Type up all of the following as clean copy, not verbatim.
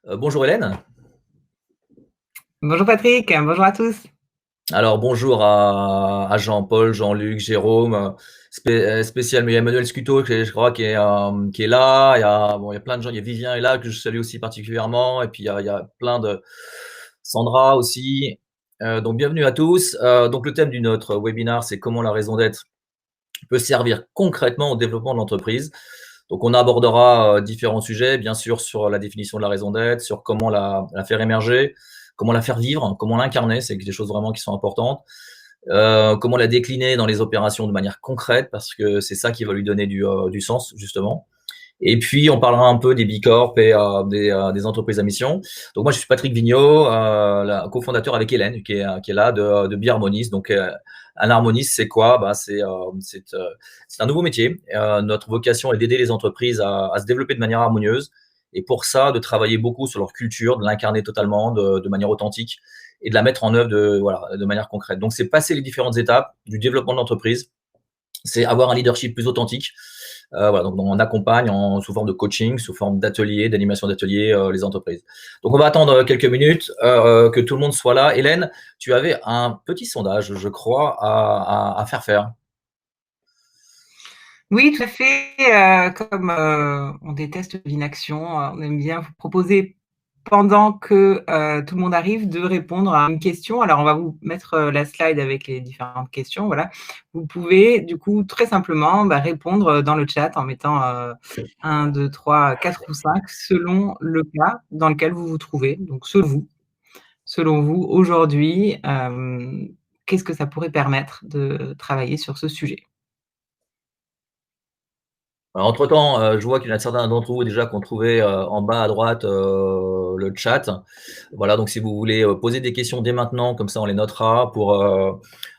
Bonjour Hélène. Bonjour Patrick, bonjour à tous. Alors bonjour à Jean-Paul, Jean-Luc, Jérôme, spécial, mais il y a Emmanuel Scuto je crois qui est là. Il y a plein de gens, il y a Vivien est là que je salue aussi particulièrement, et puis il y a plein de Sandra aussi. Donc bienvenue à tous. Donc le thème de notre webinaire, c'est comment la raison d'être peut servir concrètement au développement de l'entreprise. Donc on abordera différents sujets, bien sûr sur la définition de la raison d'être, sur comment la faire émerger, comment la faire vivre, comment l'incarner, c'est des choses vraiment qui sont importantes. Comment la décliner dans les opérations de manière concrète, parce que c'est ça qui va lui donner du sens, justement. Et puis, on parlera un peu des Bicorp et des entreprises à mission. Donc, moi, je suis Patrick Vigneault, cofondateur avec Hélène, qui est là de Biharmonis. Donc, un harmoniste, c'est quoi? C'est un nouveau métier. Notre vocation est d'aider les entreprises à se développer de manière harmonieuse. Et pour ça, de travailler beaucoup sur leur culture, de l'incarner totalement, de manière authentique et de la mettre en œuvre de manière concrète. Donc, c'est passer les différentes étapes du développement de l'entreprise. C'est avoir un leadership plus authentique. Voilà, donc on accompagne sous forme de coaching, sous forme d'atelier, d'animation d'atelier, les entreprises. Donc on va attendre quelques minutes que tout le monde soit là. Hélène, tu avais un petit sondage, je crois, à faire. Oui, tout à fait. Comme on déteste l'inaction, on aime bien vous proposer, pendant que tout le monde arrive, de répondre à une question. Alors, on va vous mettre la slide avec les différentes questions. Voilà. Vous pouvez, du coup, très simplement répondre dans le chat en mettant 1, 2, 3, 4 ou 5, selon le cas dans lequel vous vous trouvez. Donc, selon vous, aujourd'hui, qu'est-ce que ça pourrait permettre de travailler sur ce sujet? Alors, entre-temps, je vois qu'il y en a certains d'entre vous déjà qui ont trouvé en bas à droite le chat. Voilà, donc si vous voulez poser des questions dès maintenant, comme ça on les notera pour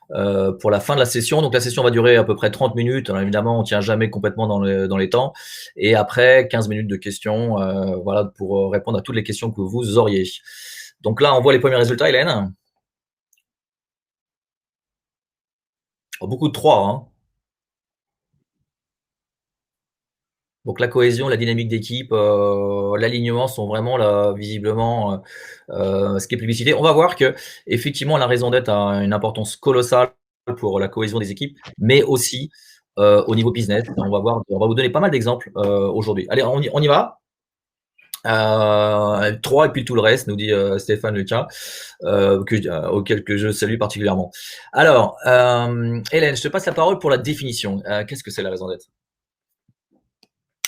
la fin de la session. Donc la session va durer à peu près 30 minutes. Alors, évidemment, on ne tient jamais complètement dans les temps. Et après, 15 minutes de questions, voilà, pour répondre à toutes les questions que vous auriez. Donc là, on voit les premiers résultats, Hélène. Oh, beaucoup de 3, hein. Donc la cohésion, la dynamique d'équipe, l'alignement sont vraiment là, visiblement ce qui est publicité. On va voir que effectivement la raison d'être a une importance colossale pour la cohésion des équipes, mais aussi au niveau business. On va vous donner pas mal d'exemples aujourd'hui. Allez, on y va. 3 et puis tout le reste, nous dit Stéphane Lucas, auquel que je salue particulièrement. Alors, Hélène, je te passe la parole pour la définition. Qu'est-ce que c'est la raison d'être?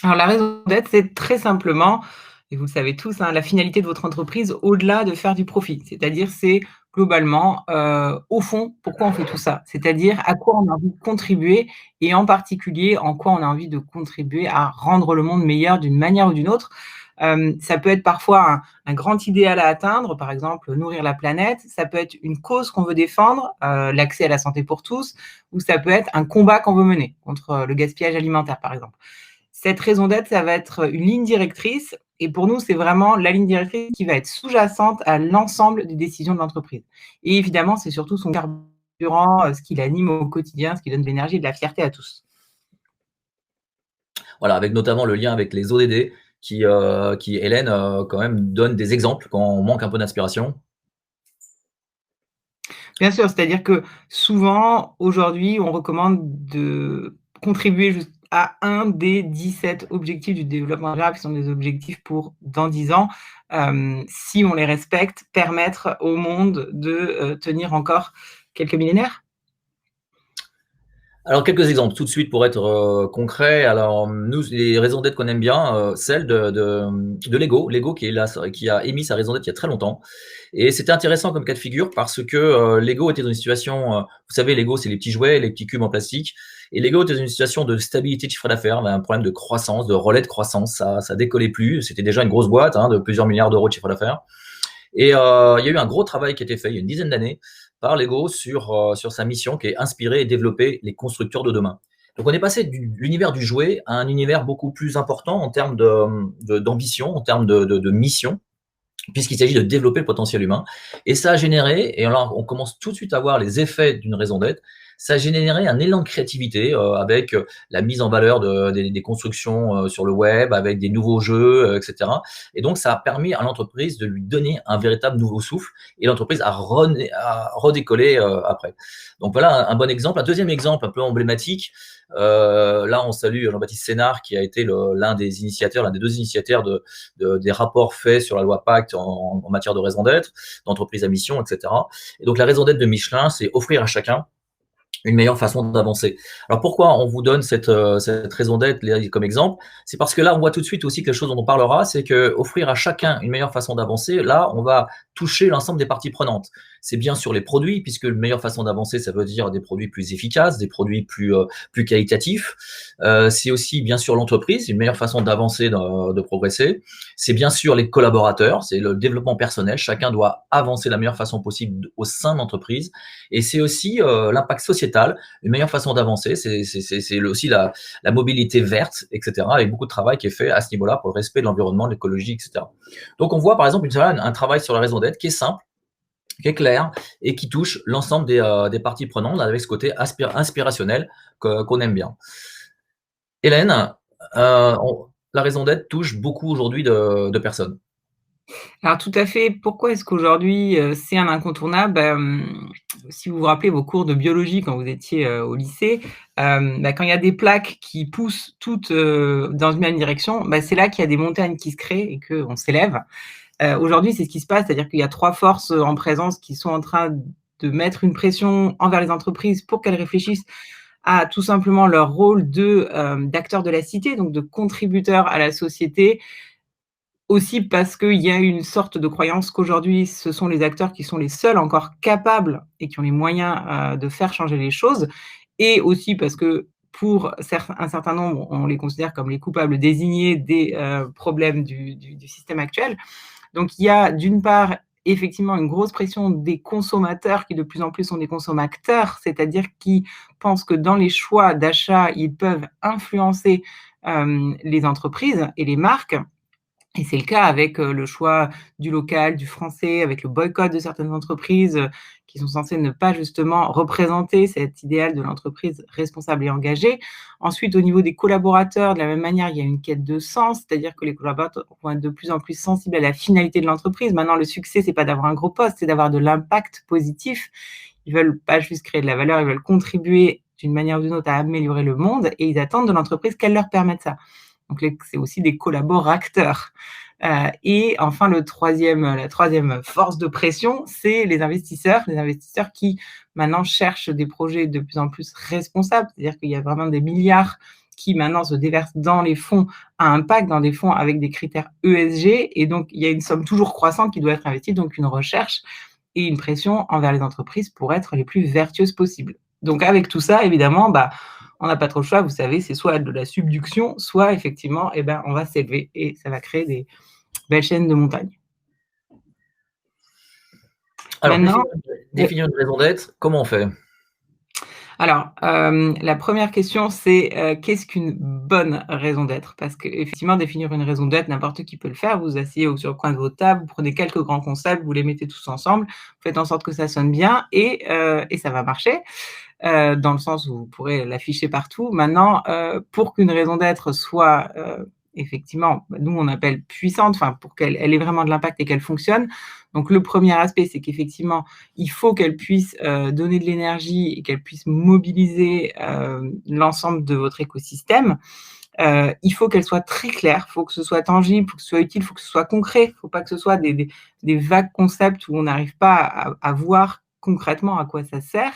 Alors, la raison d'être, c'est très simplement, et vous le savez tous, la finalité de votre entreprise, au-delà de faire du profit. C'est-à-dire, c'est globalement, au fond, pourquoi on fait tout ça? C'est-à-dire, à quoi on a envie de contribuer, et en particulier, en quoi on a envie de contribuer à rendre le monde meilleur d'une manière ou d'une autre. Ça peut être parfois un grand idéal à atteindre, par exemple, nourrir la planète. Ça peut être une cause qu'on veut défendre, l'accès à la santé pour tous, ou ça peut être un combat qu'on veut mener contre le gaspillage alimentaire, par exemple. Cette raison d'être, ça va être une ligne directrice, et pour nous, c'est vraiment la ligne directrice qui va être sous-jacente à l'ensemble des décisions de l'entreprise. Et évidemment, c'est surtout son carburant, ce qui l'anime au quotidien, ce qui donne de l'énergie et de la fierté à tous. Voilà, avec notamment le lien avec les ODD qui Hélène, quand même, donne des exemples quand on manque un peu d'inspiration. Bien sûr, c'est-à-dire que souvent, aujourd'hui, on recommande de contribuer à un des 17 objectifs du développement durable, qui sont des objectifs pour dans 10 ans. Si on les respecte, permettre au monde de tenir encore quelques millénaires. Alors, quelques exemples tout de suite pour être concret. Alors, nous, les raisons d'être qu'on aime bien, celle de Lego. Lego qui a émis sa raison d'être il y a très longtemps. Et c'était intéressant comme cas de figure parce que Lego était dans une situation, vous savez, Lego, c'est les petits jouets, les petits cubes en plastique. Et Lego était dans une situation de stabilité de chiffre d'affaires, un problème de croissance, de relais de croissance. Ça décollait plus. C'était déjà une grosse boîte de plusieurs milliards d'euros de chiffre d'affaires. Et il y a eu un gros travail qui a été fait il y a une dizaine d'années par Lego sur sa mission qui est inspirer et développer les constructeurs de demain. Donc on est passé de l'univers du jouet à un univers beaucoup plus important en termes d'ambition, en termes de mission, puisqu'il s'agit de développer le potentiel humain. Et ça a généré, et là on commence tout de suite à voir les effets d'une raison d'être, Ça a généré un élan de créativité avec la mise en valeur des constructions sur le web, avec des nouveaux jeux, etc. Et donc, ça a permis à l'entreprise de lui donner un véritable nouveau souffle et l'entreprise a redécollé après. Donc voilà un bon exemple. Un deuxième exemple un peu emblématique, là on salue Jean-Baptiste Sénard qui a été l'un des initiateurs, l'un des deux initiateurs des rapports faits sur la loi Pacte en matière de raison d'être, d'entreprise à mission, etc. Et donc la raison d'être de Michelin, c'est offrir à chacun une meilleure façon d'avancer. Alors pourquoi on vous donne cette raison d'être comme exemple? C'est parce que là, on voit tout de suite aussi quelque chose dont on parlera, c'est que offrir à chacun une meilleure façon d'avancer, là, on va toucher l'ensemble des parties prenantes. C'est bien sûr les produits, puisque une meilleure façon d'avancer, ça veut dire des produits plus efficaces, des produits plus qualitatifs. C'est aussi bien sûr l'entreprise, une meilleure façon d'avancer, de progresser. C'est bien sûr les collaborateurs, c'est le développement personnel. Chacun doit avancer de la meilleure façon possible au sein de l'entreprise. Et c'est aussi l'impact sociétal. Une meilleure façon d'avancer, c'est aussi la mobilité verte, etc. Avec beaucoup de travail qui est fait à ce niveau-là pour le respect de l'environnement, de l'écologie, etc. Donc on voit par exemple un travail sur la raison d'être qui est simple, qui est clair et qui touche l'ensemble des parties prenantes avec ce côté inspirationnel qu'on aime bien. Hélène, la raison d'être touche beaucoup aujourd'hui de personnes. Alors tout à fait. Pourquoi est-ce qu'aujourd'hui, c'est un incontournable? Si vous vous rappelez vos cours de biologie quand vous étiez, au lycée, quand il y a des plaques qui poussent toutes, dans une même direction, c'est là qu'il y a des montagnes qui se créent et qu'on s'élève. Aujourd'hui, c'est ce qui se passe, c'est-à-dire qu'il y a 3 forces, en présence qui sont en train de mettre une pression envers les entreprises pour qu'elles réfléchissent à tout simplement leur rôle d'acteurs de la cité, donc de contributeurs à la société. Aussi parce qu'il y a une sorte de croyance qu'aujourd'hui, ce sont les acteurs qui sont les seuls encore capables et qui ont les moyens, de faire changer les choses, et aussi parce que pour un certain nombre, on les considère comme les coupables désignés des, problèmes du système actuel. Donc il y a d'une part, effectivement, une grosse pression des consommateurs qui de plus en plus sont des consommateurs, c'est-à-dire qui pensent que dans les choix d'achat, ils peuvent influencer, les entreprises et les marques. Et c'est le cas avec, le choix du local, du français, avec le boycott de certaines entreprises, qui sont censées ne pas justement représenter cet idéal de l'entreprise responsable et engagée. Ensuite, au niveau des collaborateurs, de la même manière, il y a une quête de sens, c'est-à-dire que les collaborateurs vont être de plus en plus sensibles à la finalité de l'entreprise. Maintenant, le succès, c'est pas d'avoir un gros poste, c'est d'avoir de l'impact positif. Ils veulent pas juste créer de la valeur, ils veulent contribuer d'une manière ou d'une autre à améliorer le monde, et ils attendent de l'entreprise qu'elle leur permette ça. Donc c'est aussi des collaborateurs. Et enfin la troisième force de pression, c'est les investisseurs. Les investisseurs qui maintenant cherchent des projets de plus en plus responsables, c'est-à-dire qu'il y a vraiment des milliards qui maintenant se déversent dans les fonds à impact, dans des fonds avec des critères ESG, et donc il y a une somme toujours croissante qui doit être investie, donc une recherche et une pression envers les entreprises pour être les plus vertueuses possibles. Donc avec tout ça, évidemment, on n'a pas trop le choix, vous savez, c'est soit de la subduction, soit effectivement, on va s'élever et ça va créer des belles chaînes de montagnes. Alors, Maintenant, définir une raison d'être, comment on fait? alors, la première question, c'est, qu'est-ce qu'une bonne raison d'être? Parce qu'effectivement, définir une raison d'être, n'importe qui peut le faire. Vous vous asseyez sur le coin de votre table, vous prenez quelques grands concepts, vous les mettez tous ensemble, vous faites en sorte que ça sonne bien et ça va marcher. Dans le sens où vous pourrez l'afficher partout. Maintenant, pour qu'une raison d'être soit, effectivement, nous on appelle puissante, enfin pour qu'elle ait vraiment de l'impact et qu'elle fonctionne. Donc le premier aspect, c'est qu'effectivement, il faut qu'elle puisse, donner de l'énergie et qu'elle puisse mobiliser, l'ensemble de votre écosystème. Il faut qu'elle soit très claire, il faut que ce soit tangible, il faut que ce soit utile, il faut que ce soit concret. Il ne faut pas que ce soit des vagues concepts où on n'arrive pas à voir concrètement à quoi ça sert.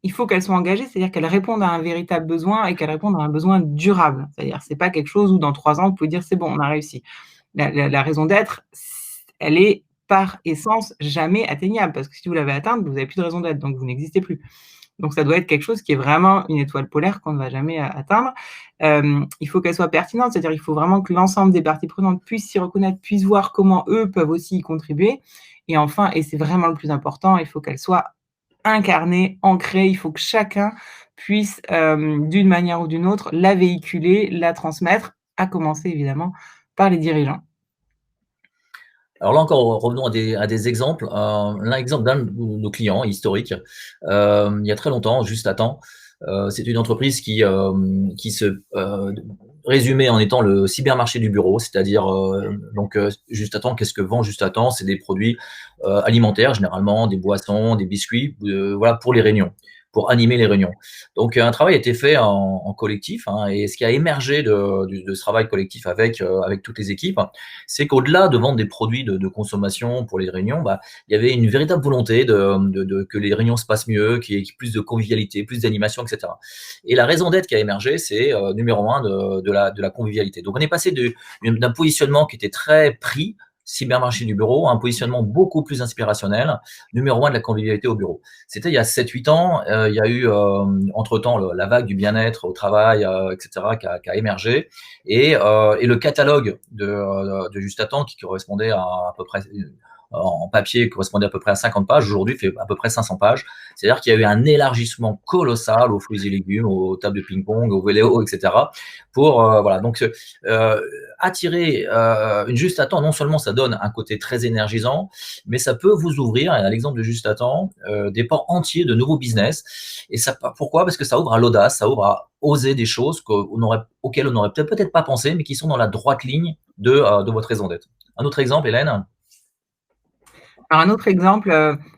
Il faut qu'elle soit engagée, c'est-à-dire qu'elle réponde à un véritable besoin et qu'elle réponde à un besoin durable. C'est-à-dire, c'est pas quelque chose où dans 3 ans, vous pouvez dire: «C'est bon, on a réussi». La raison d'être, elle est par essence jamais atteignable, parce que si vous l'avez atteinte, vous n'avez plus de raison d'être, donc vous n'existez plus. Donc ça doit être quelque chose qui est vraiment une étoile polaire qu'on ne va jamais atteindre. Il faut qu'elle soit pertinente, c'est-à-dire il faut vraiment que l'ensemble des parties prenantes puissent s'y reconnaître, puissent voir comment eux peuvent aussi y contribuer. Et enfin, et c'est vraiment le plus important, il faut qu'elle soit incarnée, ancrée. Il faut que chacun puisse, d'une manière ou d'une autre, la véhiculer, la transmettre, à commencer évidemment par les dirigeants. Alors là encore, revenons à des exemples. L'exemple d'un de nos clients historiques, il y a très longtemps, Juste à temps, c'est une entreprise qui se résumait en étant le cybermarché du bureau, c'est-à-dire Juste à temps, qu'est-ce que vend Juste à temps? C'est des produits alimentaires, généralement des boissons, des biscuits, voilà, pour les réunions, pour animer les réunions. Donc un travail a été fait en collectif, hein, et ce qui a émergé de ce travail collectif avec toutes les équipes, c'est qu'au-delà de vendre des produits de consommation pour les réunions, bah, il y avait une véritable volonté que les réunions se passent mieux, qu'il y ait plus de convivialité, plus d'animation, etc. Et la raison d'être qui a émergé, c'est numéro un de la convivialité. Donc on est passé d'un positionnement qui était très pris, cybermarché du bureau, à un positionnement beaucoup plus inspirationnel, numéro un de la convivialité au bureau. C'était il y a 7-8 ans, il y a eu entre-temps la vague du bien-être au travail, etc., qui a émergé, et le catalogue de Juste à temps, qui correspondait à peu près en papier, correspondait à peu près à 50 pages, aujourd'hui fait à peu près 500 pages. C'est-à-dire qu'il y a eu un élargissement colossal aux fruits et légumes, aux tables de ping-pong, aux vélos, etc. Voilà. Donc attirer une Juste à temps, non seulement ça donne un côté très énergisant, mais ça peut vous ouvrir, à l'exemple de Juste à temps, des pans entiers de nouveaux business. Et ça, pourquoi? Parce que ça ouvre à l'audace, ça ouvre à oser des choses auxquelles on n'aurait peut-être pas pensé, mais qui sont dans la droite ligne de votre raison d'être. Un autre exemple, Hélène? Alors un autre exemple,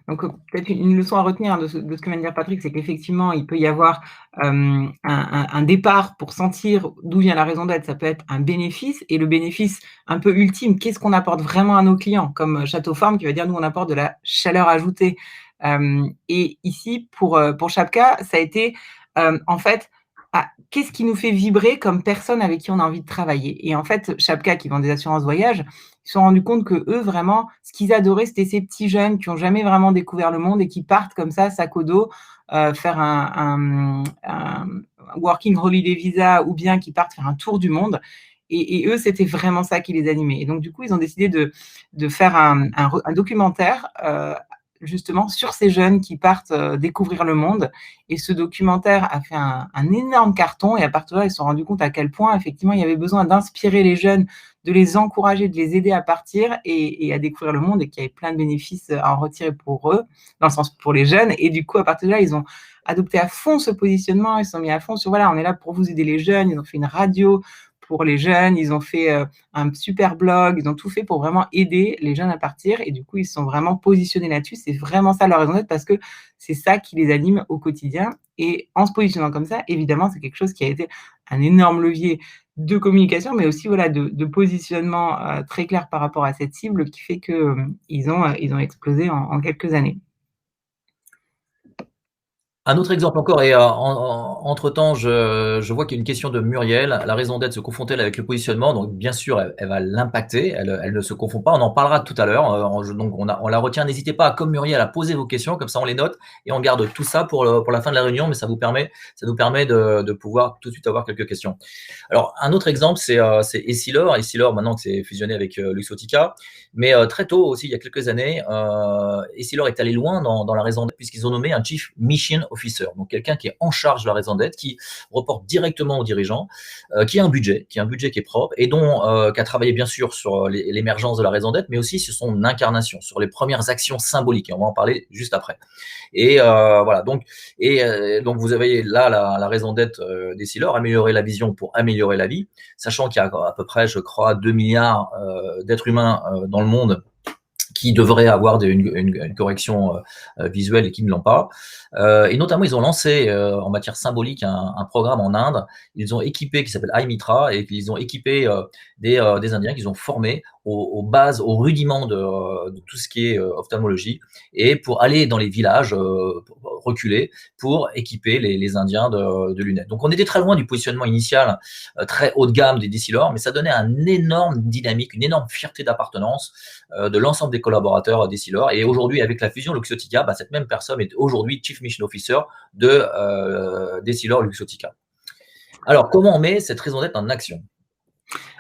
peut-être une leçon à retenir de ce que vient de dire Patrick, c'est qu'effectivement, il peut y avoir, un départ pour sentir d'où vient la raison d'être. Ça peut être un bénéfice et le bénéfice un peu ultime, qu'est-ce qu'on apporte vraiment à nos clients? Comme Château Farm qui va dire: «Nous, on apporte de la chaleur ajoutée». Et ici, pour Chapka, ça a été, en fait, qu'est-ce qui nous fait vibrer comme personne avec qui on a envie de travailler? Et en fait, Chapka qui vend des assurances voyage, ils se sont rendus compte qu'eux, vraiment, ce qu'ils adoraient, c'était ces petits jeunes qui n'ont jamais vraiment découvert le monde et qui partent comme ça, sac au dos, faire un working holiday visa ou bien qui partent faire un tour du monde. Et eux, c'était vraiment ça qui les animait. Et donc, du coup, ils ont décidé de faire un documentaire justement sur ces jeunes qui partent découvrir le monde. Et ce documentaire a fait un énorme carton. Et à partir de là, ils se sont rendus compte à quel point, effectivement, il y avait besoin d'inspirer les jeunes, de les encourager, de les aider à partir et à découvrir le monde, et qu'il y avait plein de bénéfices à en retirer pour eux, dans le sens pour les jeunes. Et du coup, à partir de là, ils ont adopté à fond ce positionnement. Ils se sont mis à fond sur, voilà, on est là pour vous aider les jeunes. Ils ont fait une radio pour les jeunes, ils ont fait un super blog, ils ont tout fait pour vraiment aider les jeunes à partir. Et du coup, ils se sont vraiment positionnés là-dessus. C'est vraiment ça leur raison d'être, parce que c'est ça qui les anime au quotidien. Et en se positionnant comme ça, évidemment, c'est quelque chose qui a été un énorme levier de communication, mais aussi, voilà, de positionnement très clair par rapport à cette cible, qui fait que ils ont explosé en quelques années. Un autre exemple encore, et entre-temps, je vois qu'il y a une question de Muriel. La raison d'être se confond-elle avec le positionnement? Donc, bien sûr, elle va l'impacter. Elle ne se confond pas. On en parlera tout à l'heure. Donc, on la retient. N'hésitez pas, comme Muriel, à poser vos questions. Comme ça, on les note et on garde tout ça pour la fin de la réunion. Mais ça nous permet de pouvoir tout de suite avoir quelques questions. Alors, un autre exemple, c'est Essilor. Essilor, maintenant que c'est fusionné avec Luxottica. Mais très tôt aussi, il y a quelques années, Essilor est allé loin dans la raison d'être, puisqu'ils ont nommé un Chief Mission Officer, donc quelqu'un qui est en charge de la raison d'être, qui reporte directement aux dirigeants, qui a un budget qui est propre, et qui a travaillé bien sûr sur l'émergence de la raison d'être, mais aussi sur son incarnation, sur les premières actions symboliques. Et on va en parler juste après. Et voilà. Donc vous avez là la raison d'être d'Essilor: améliorer la vision pour améliorer la vie, sachant qu'il y a à peu près, je crois, 2 milliards d'êtres humains dans le monde qui devraient avoir une correction visuelle et qui ne l'ont pas. Et notamment, ils ont lancé en matière symbolique un programme en Inde. Ils ont équipé, qui s'appelle iMitra, et ils ont équipé des Indiens qu'ils ont formés aux bases, aux rudiments de tout ce qui est ophtalmologie, et pour aller dans les villages reculés pour équiper les Indiens de lunettes. Donc on était très loin du positionnement initial très haut de gamme des Essilor, mais ça donnait un énorme dynamique, une énorme fierté d'appartenance de l'ensemble des collaborateurs d'Essilor. Et aujourd'hui, avec la fusion Luxottica, cette même personne est aujourd'hui Chief Mission Officer d'Essilor Luxottica. Alors, comment on met cette raison d'être en action?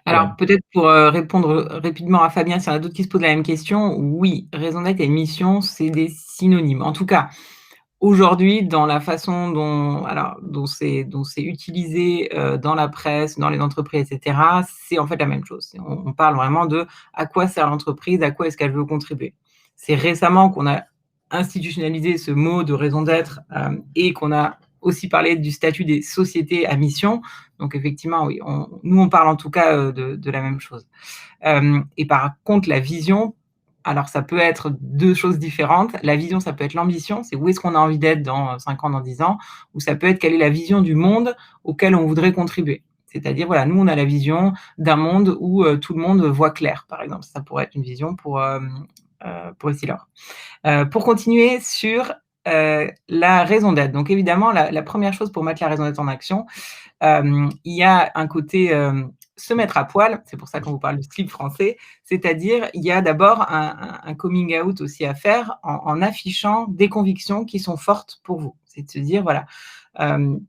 Alors, peut-être pour répondre rapidement à Fabien, s'il y en a d'autres qui se posent la même question, oui, raison d'être et mission, c'est des synonymes. En tout cas, aujourd'hui, dans la façon dont c'est utilisé, dans la presse, dans les entreprises et cetera, c'est en fait la même chose. On parle vraiment de à quoi sert l'entreprise, à quoi est-ce qu'elle veut contribuer. C'est récemment qu'on a institutionnalisé ce mot de raison d'être, et qu'on a aussi parlé du statut des sociétés à mission. Donc effectivement, oui, nous on parle en tout cas, de la même chose. Et par contre, la vision, alors ça peut être 2 choses différentes. La vision, ça peut être l'ambition, c'est où est-ce qu'on a envie d'être dans 5 ans, dans 10 ans, ou ça peut être quelle est la vision du monde auquel on voudrait contribuer. C'est-à-dire, voilà, nous, on a la vision d'un monde où tout le monde voit clair, par exemple. Ça pourrait être une vision pour Essilor. Pour continuer sur la raison d'être. Donc évidemment, la première chose pour mettre la raison d'être en action, il y a un côté se mettre à poil, c'est pour ça qu'on vous parle du slip français, c'est-à-dire il y a d'abord un coming out aussi à faire en affichant des convictions qui sont fortes pour vous. C'est de se dire, voilà,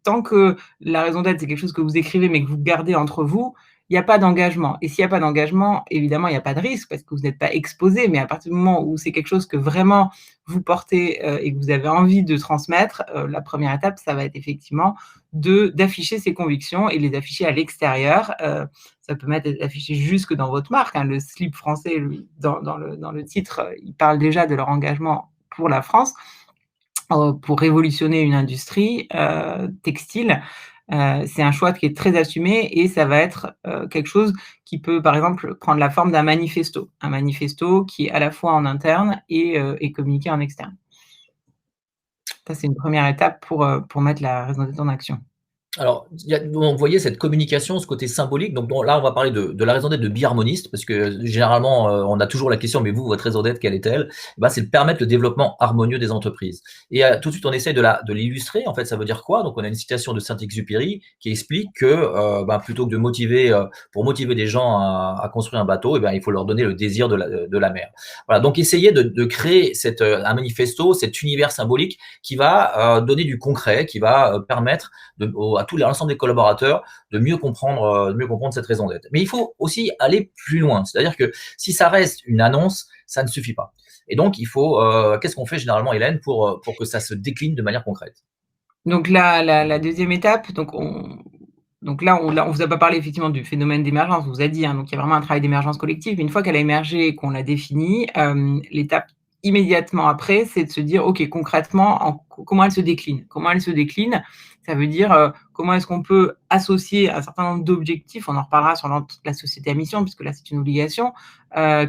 tant que la raison d'être, c'est quelque chose que vous écrivez mais que vous gardez entre vous, il n'y a pas d'engagement. Et s'il n'y a pas d'engagement, évidemment, il n'y a pas de risque parce que vous n'êtes pas exposé, mais à partir du moment où c'est quelque chose que vraiment vous portez et que vous avez envie de transmettre, la première étape, ça va être effectivement d'afficher ses convictions et les afficher à l'extérieur. Ça peut être affiché jusque dans votre marque, hein. Le slip français, lui, dans le titre, il parle déjà de leur engagement pour la France, pour révolutionner une industrie textile. C'est un choix qui est très assumé et ça va être quelque chose qui peut, par exemple, prendre la forme d'un manifesto. Un manifesto qui est à la fois en interne et communiqué en externe. Ça, c'est une première étape pour mettre la raison d'être en action. Alors, vous voyez cette communication, ce côté symbolique. Donc bon, là, on va parler de la raison d'être de biharmoniste, parce que généralement, on a toujours la question, mais vous, votre raison d'être, quelle est-elle? C'est de permettre le développement harmonieux des entreprises. Et tout de suite, on essaye de l'illustrer. En fait, ça veut dire quoi? Donc, on a une citation de Saint-Exupéry qui explique que plutôt que de motiver, pour motiver des gens à construire un bateau, il faut leur donner le désir de la mer. Voilà. Donc, essayer de créer un manifesto, cet univers symbolique qui va donner du concret, qui va permettre à l'ensemble des collaborateurs de mieux comprendre cette raison d'être. Mais il faut aussi aller plus loin. C'est-à-dire que si ça reste une annonce, ça ne suffit pas. Et donc, il faut, qu'est-ce qu'on fait généralement, Hélène, pour que ça se décline de manière concrète? Donc la deuxième étape, là, on ne vous a pas parlé effectivement du phénomène d'émergence, on vous a dit, hein, donc il y a vraiment un travail d'émergence collective. Une fois qu'elle a émergé et qu'on l'a définie, l'étape immédiatement après, c'est de se dire, OK, concrètement, comment elle se décline? Comment elle se décline? Ça veut dire, comment est-ce qu'on peut associer un certain nombre d'objectifs, on en reparlera sur la société à mission, puisque là, c'est une obligation,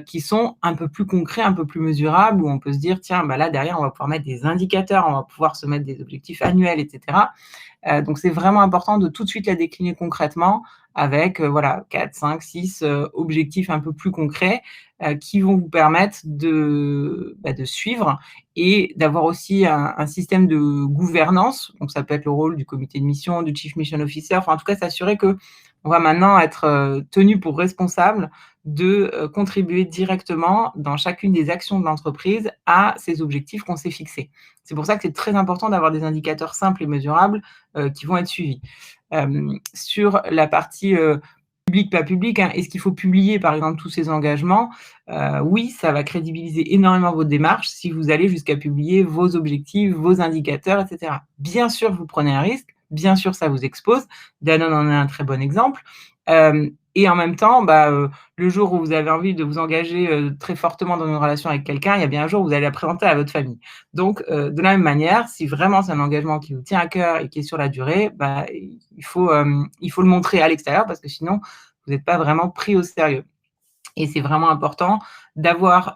qui sont un peu plus concrets, un peu plus mesurables, où on peut se dire, tiens, là, derrière, on va pouvoir mettre des indicateurs, on va pouvoir se mettre des objectifs annuels, etc. Donc, c'est vraiment important de tout de suite la décliner concrètement avec 4, 5, 6 objectifs un peu plus concrets qui vont vous permettre de suivre et d'avoir aussi un système de gouvernance. Donc, ça peut être le rôle du comité de mission, du Chief Mission Officer, en tout cas, s'assurer qu'on va maintenant être tenu pour responsable de contribuer directement dans chacune des actions de l'entreprise à ces objectifs qu'on s'est fixés. C'est pour ça que c'est très important d'avoir des indicateurs simples et mesurables qui vont être suivis. Sur la partie public, pas public, hein, est-ce qu'il faut publier, par exemple, tous ces engagements? Oui, ça va crédibiliser énormément votre démarche si vous allez jusqu'à publier vos objectifs, vos indicateurs, etc. Bien sûr, vous prenez un risque, bien sûr, ça vous expose. Danone en est un très bon exemple. Et en même temps, le jour où vous avez envie de vous engager très fortement dans une relation avec quelqu'un, il y a bien un jour où vous allez la présenter à votre famille. Donc, de la même manière, si vraiment c'est un engagement qui vous tient à cœur et qui est sur la durée, il faut le montrer à l'extérieur parce que sinon, vous n'êtes pas vraiment pris au sérieux. Et c'est vraiment important d'avoir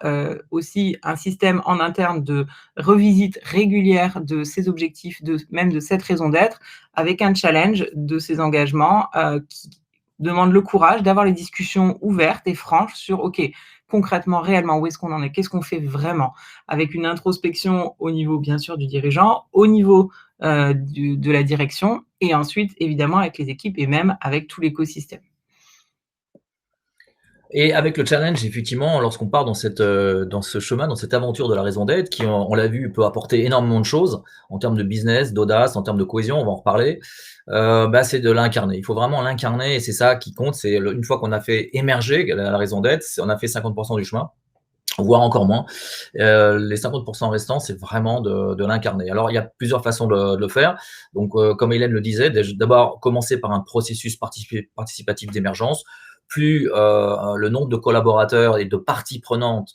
aussi un système en interne de revisite régulière de ces objectifs, même de cette raison d'être, avec un challenge de ces engagements qui demande le courage d'avoir les discussions ouvertes et franches sur, OK, concrètement, réellement, où est-ce qu'on en est? Qu'est-ce qu'on fait vraiment? Avec une introspection au niveau, bien sûr, du dirigeant, au niveau de la direction, et ensuite, évidemment, avec les équipes et même avec tout l'écosystème. Et avec le challenge, effectivement, lorsqu'on part dans ce chemin, dans cette aventure de la raison d'être, qui, on l'a vu, peut apporter énormément de choses en termes de business, d'audace, en termes de cohésion, on va en reparler. C'est de l'incarner. Il faut vraiment l'incarner et c'est ça qui compte. C'est une fois qu'on a fait émerger la raison d'être, on a fait 50% du chemin. voire encore moins. Les 50% restants, c'est vraiment de l'incarner. Alors, il y a plusieurs façons de le faire. Donc, comme Hélène le disait, d'abord commencer par un processus participatif d'émergence. Plus le nombre de collaborateurs et de parties prenantes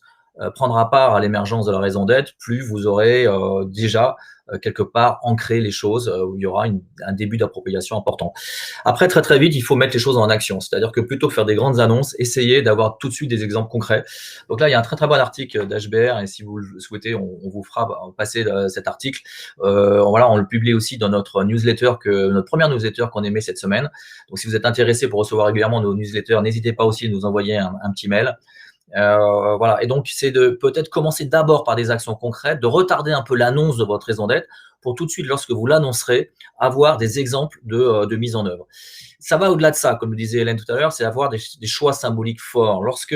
prendra part à l'émergence de la raison d'être, plus vous aurez déjà quelque part ancré les choses, où il y aura un début d'appropriation important. Après, très très vite, il faut mettre les choses en action. C'est-à-dire que plutôt que faire des grandes annonces, essayez d'avoir tout de suite des exemples concrets. Donc là, il y a un très très bon article d'HBR, et si vous le souhaitez, on vous fera passer cet article. Voilà, on le publie aussi dans notre newsletter, notre première newsletter qu'on émet cette semaine. Donc si vous êtes intéressé pour recevoir régulièrement nos newsletters, n'hésitez pas aussi à nous envoyer un petit mail. Voilà. Et donc, c'est de peut-être commencer d'abord par des actions concrètes, de retarder un peu l'annonce de votre raison d'être pour tout de suite, lorsque vous l'annoncerez, avoir des exemples de mise en œuvre. Ça va au-delà de ça, comme le disait Hélène tout à l'heure, c'est avoir des choix symboliques forts. Lorsque,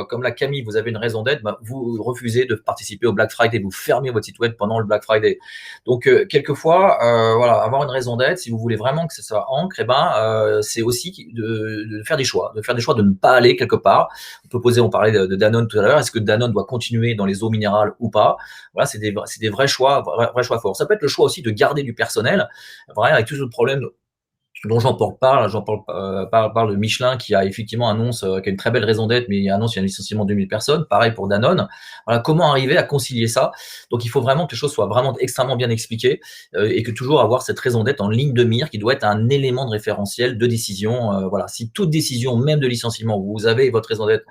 comme la Camille, vous avez une raison d'être, vous refusez de participer au Black Friday, vous fermez votre site web pendant le Black Friday. Donc, quelquefois, voilà, avoir une raison d'être, si vous voulez vraiment que ça ancre, c'est aussi de faire des choix, de ne pas aller quelque part. On parlait de Danone tout à l'heure. Est-ce que Danone doit continuer dans les eaux minérales ou pas? Voilà, c'est des vrais choix forts. Ça peut être le choix aussi de garder du personnel. Vraiment, avec tout ce problème dont Jean-Paul parle de Michelin qui a effectivement qui a une très belle raison d'être, mais il annonce qu'il y a un licenciement de 2000 personnes. Pareil pour Danone. Voilà, comment arriver à concilier ça? Donc, il faut vraiment que les choses soient vraiment extrêmement bien expliquées et que toujours avoir cette raison d'être en ligne de mire qui doit être un élément de référentiel de décision. Voilà, si toute décision, même de licenciement, où vous avez votre raison d'être,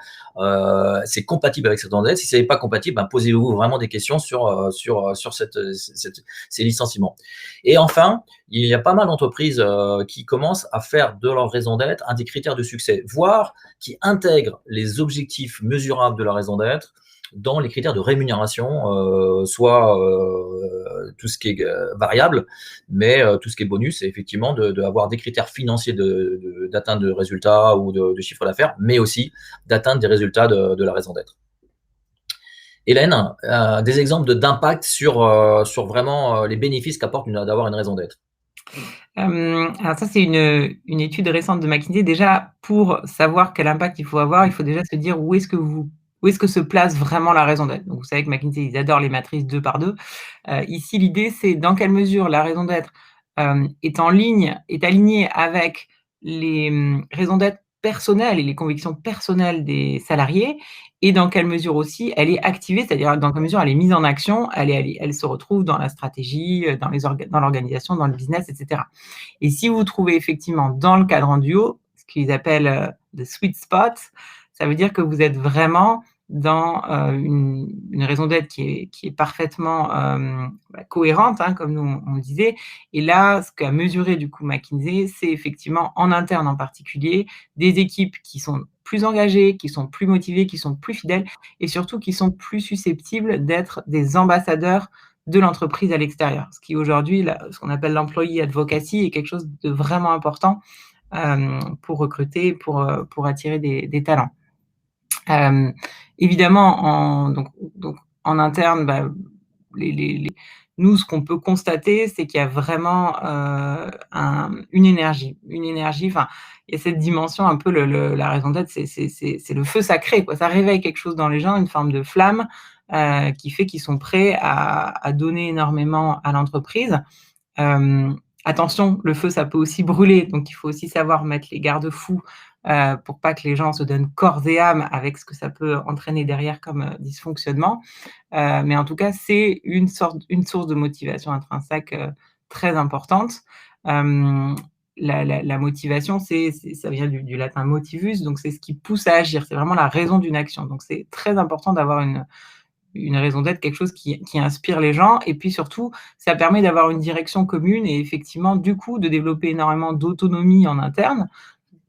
c'est compatible avec cette raison d'être. Si ce n'est pas compatible, posez-vous vraiment des questions sur ces licenciements. Et enfin, il y a pas mal d'entreprises qui commencent à faire de leur raison d'être un des critères de succès, voire qui intègrent les objectifs mesurables de la raison d'être dans les critères de rémunération, soit tout ce qui est variable, mais tout ce qui est bonus, c'est effectivement d'avoir des critères financiers d'atteinte de résultats ou de chiffre d'affaires, mais aussi d'atteindre des résultats de la raison d'être. Hélène, des exemples d'impact sur vraiment les bénéfices qu'apporte d'avoir une raison d'être. Alors ça, c'est une étude récente de McKinsey. Déjà, pour savoir quel impact il faut déjà se dire où est-ce que se place vraiment la raison d'être. Donc, vous savez que McKinsey, ils adorent les matrices 2 par 2. Ici, l'idée, c'est dans quelle mesure la raison d'être est alignée avec les raisons d'être personnelles et les convictions personnelles des salariés, et dans quelle mesure aussi elle est activée, c'est-à-dire dans quelle mesure elle est mise en action, elle se retrouve dans la stratégie, dans l'organisation, dans le business, etc. Et si vous trouvez effectivement dans le cadran du haut, ce qu'ils appellent the sweet spot, ça veut dire que vous êtes vraiment dans une raison d'être qui est parfaitement cohérente, comme nous on le disait. Et là, ce qu'a mesuré du coup McKinsey, c'est effectivement en interne en particulier des équipes qui sont plus engagées, qui sont plus motivées, qui sont plus fidèles et surtout qui sont plus susceptibles d'être des ambassadeurs de l'entreprise à l'extérieur. Ce qui aujourd'hui, ce qu'on appelle l'employee advocacy, est quelque chose de vraiment important pour recruter, pour attirer des talents. Évidemment, donc en interne, nous, ce qu'on peut constater, c'est qu'il y a vraiment une énergie. Enfin, il y a cette dimension un peu, la raison d'être, c'est le feu sacré, quoi. Ça réveille quelque chose dans les gens, une forme de flamme qui fait qu'ils sont prêts à donner énormément à l'entreprise. Attention, le feu, ça peut aussi brûler, donc il faut aussi savoir mettre les garde-fous pour pas que les gens se donnent corps et âme avec ce que ça peut entraîner derrière comme dysfonctionnement. Mais en tout cas, c'est une source de motivation intrinsèque très importante. La motivation, ça vient du latin motivus, donc c'est ce qui pousse à agir, c'est vraiment la raison d'une action. Donc c'est très important d'avoir une raison d'être, quelque chose qui inspire les gens. Et puis surtout, ça permet d'avoir une direction commune et effectivement, du coup, de développer énormément d'autonomie en interne,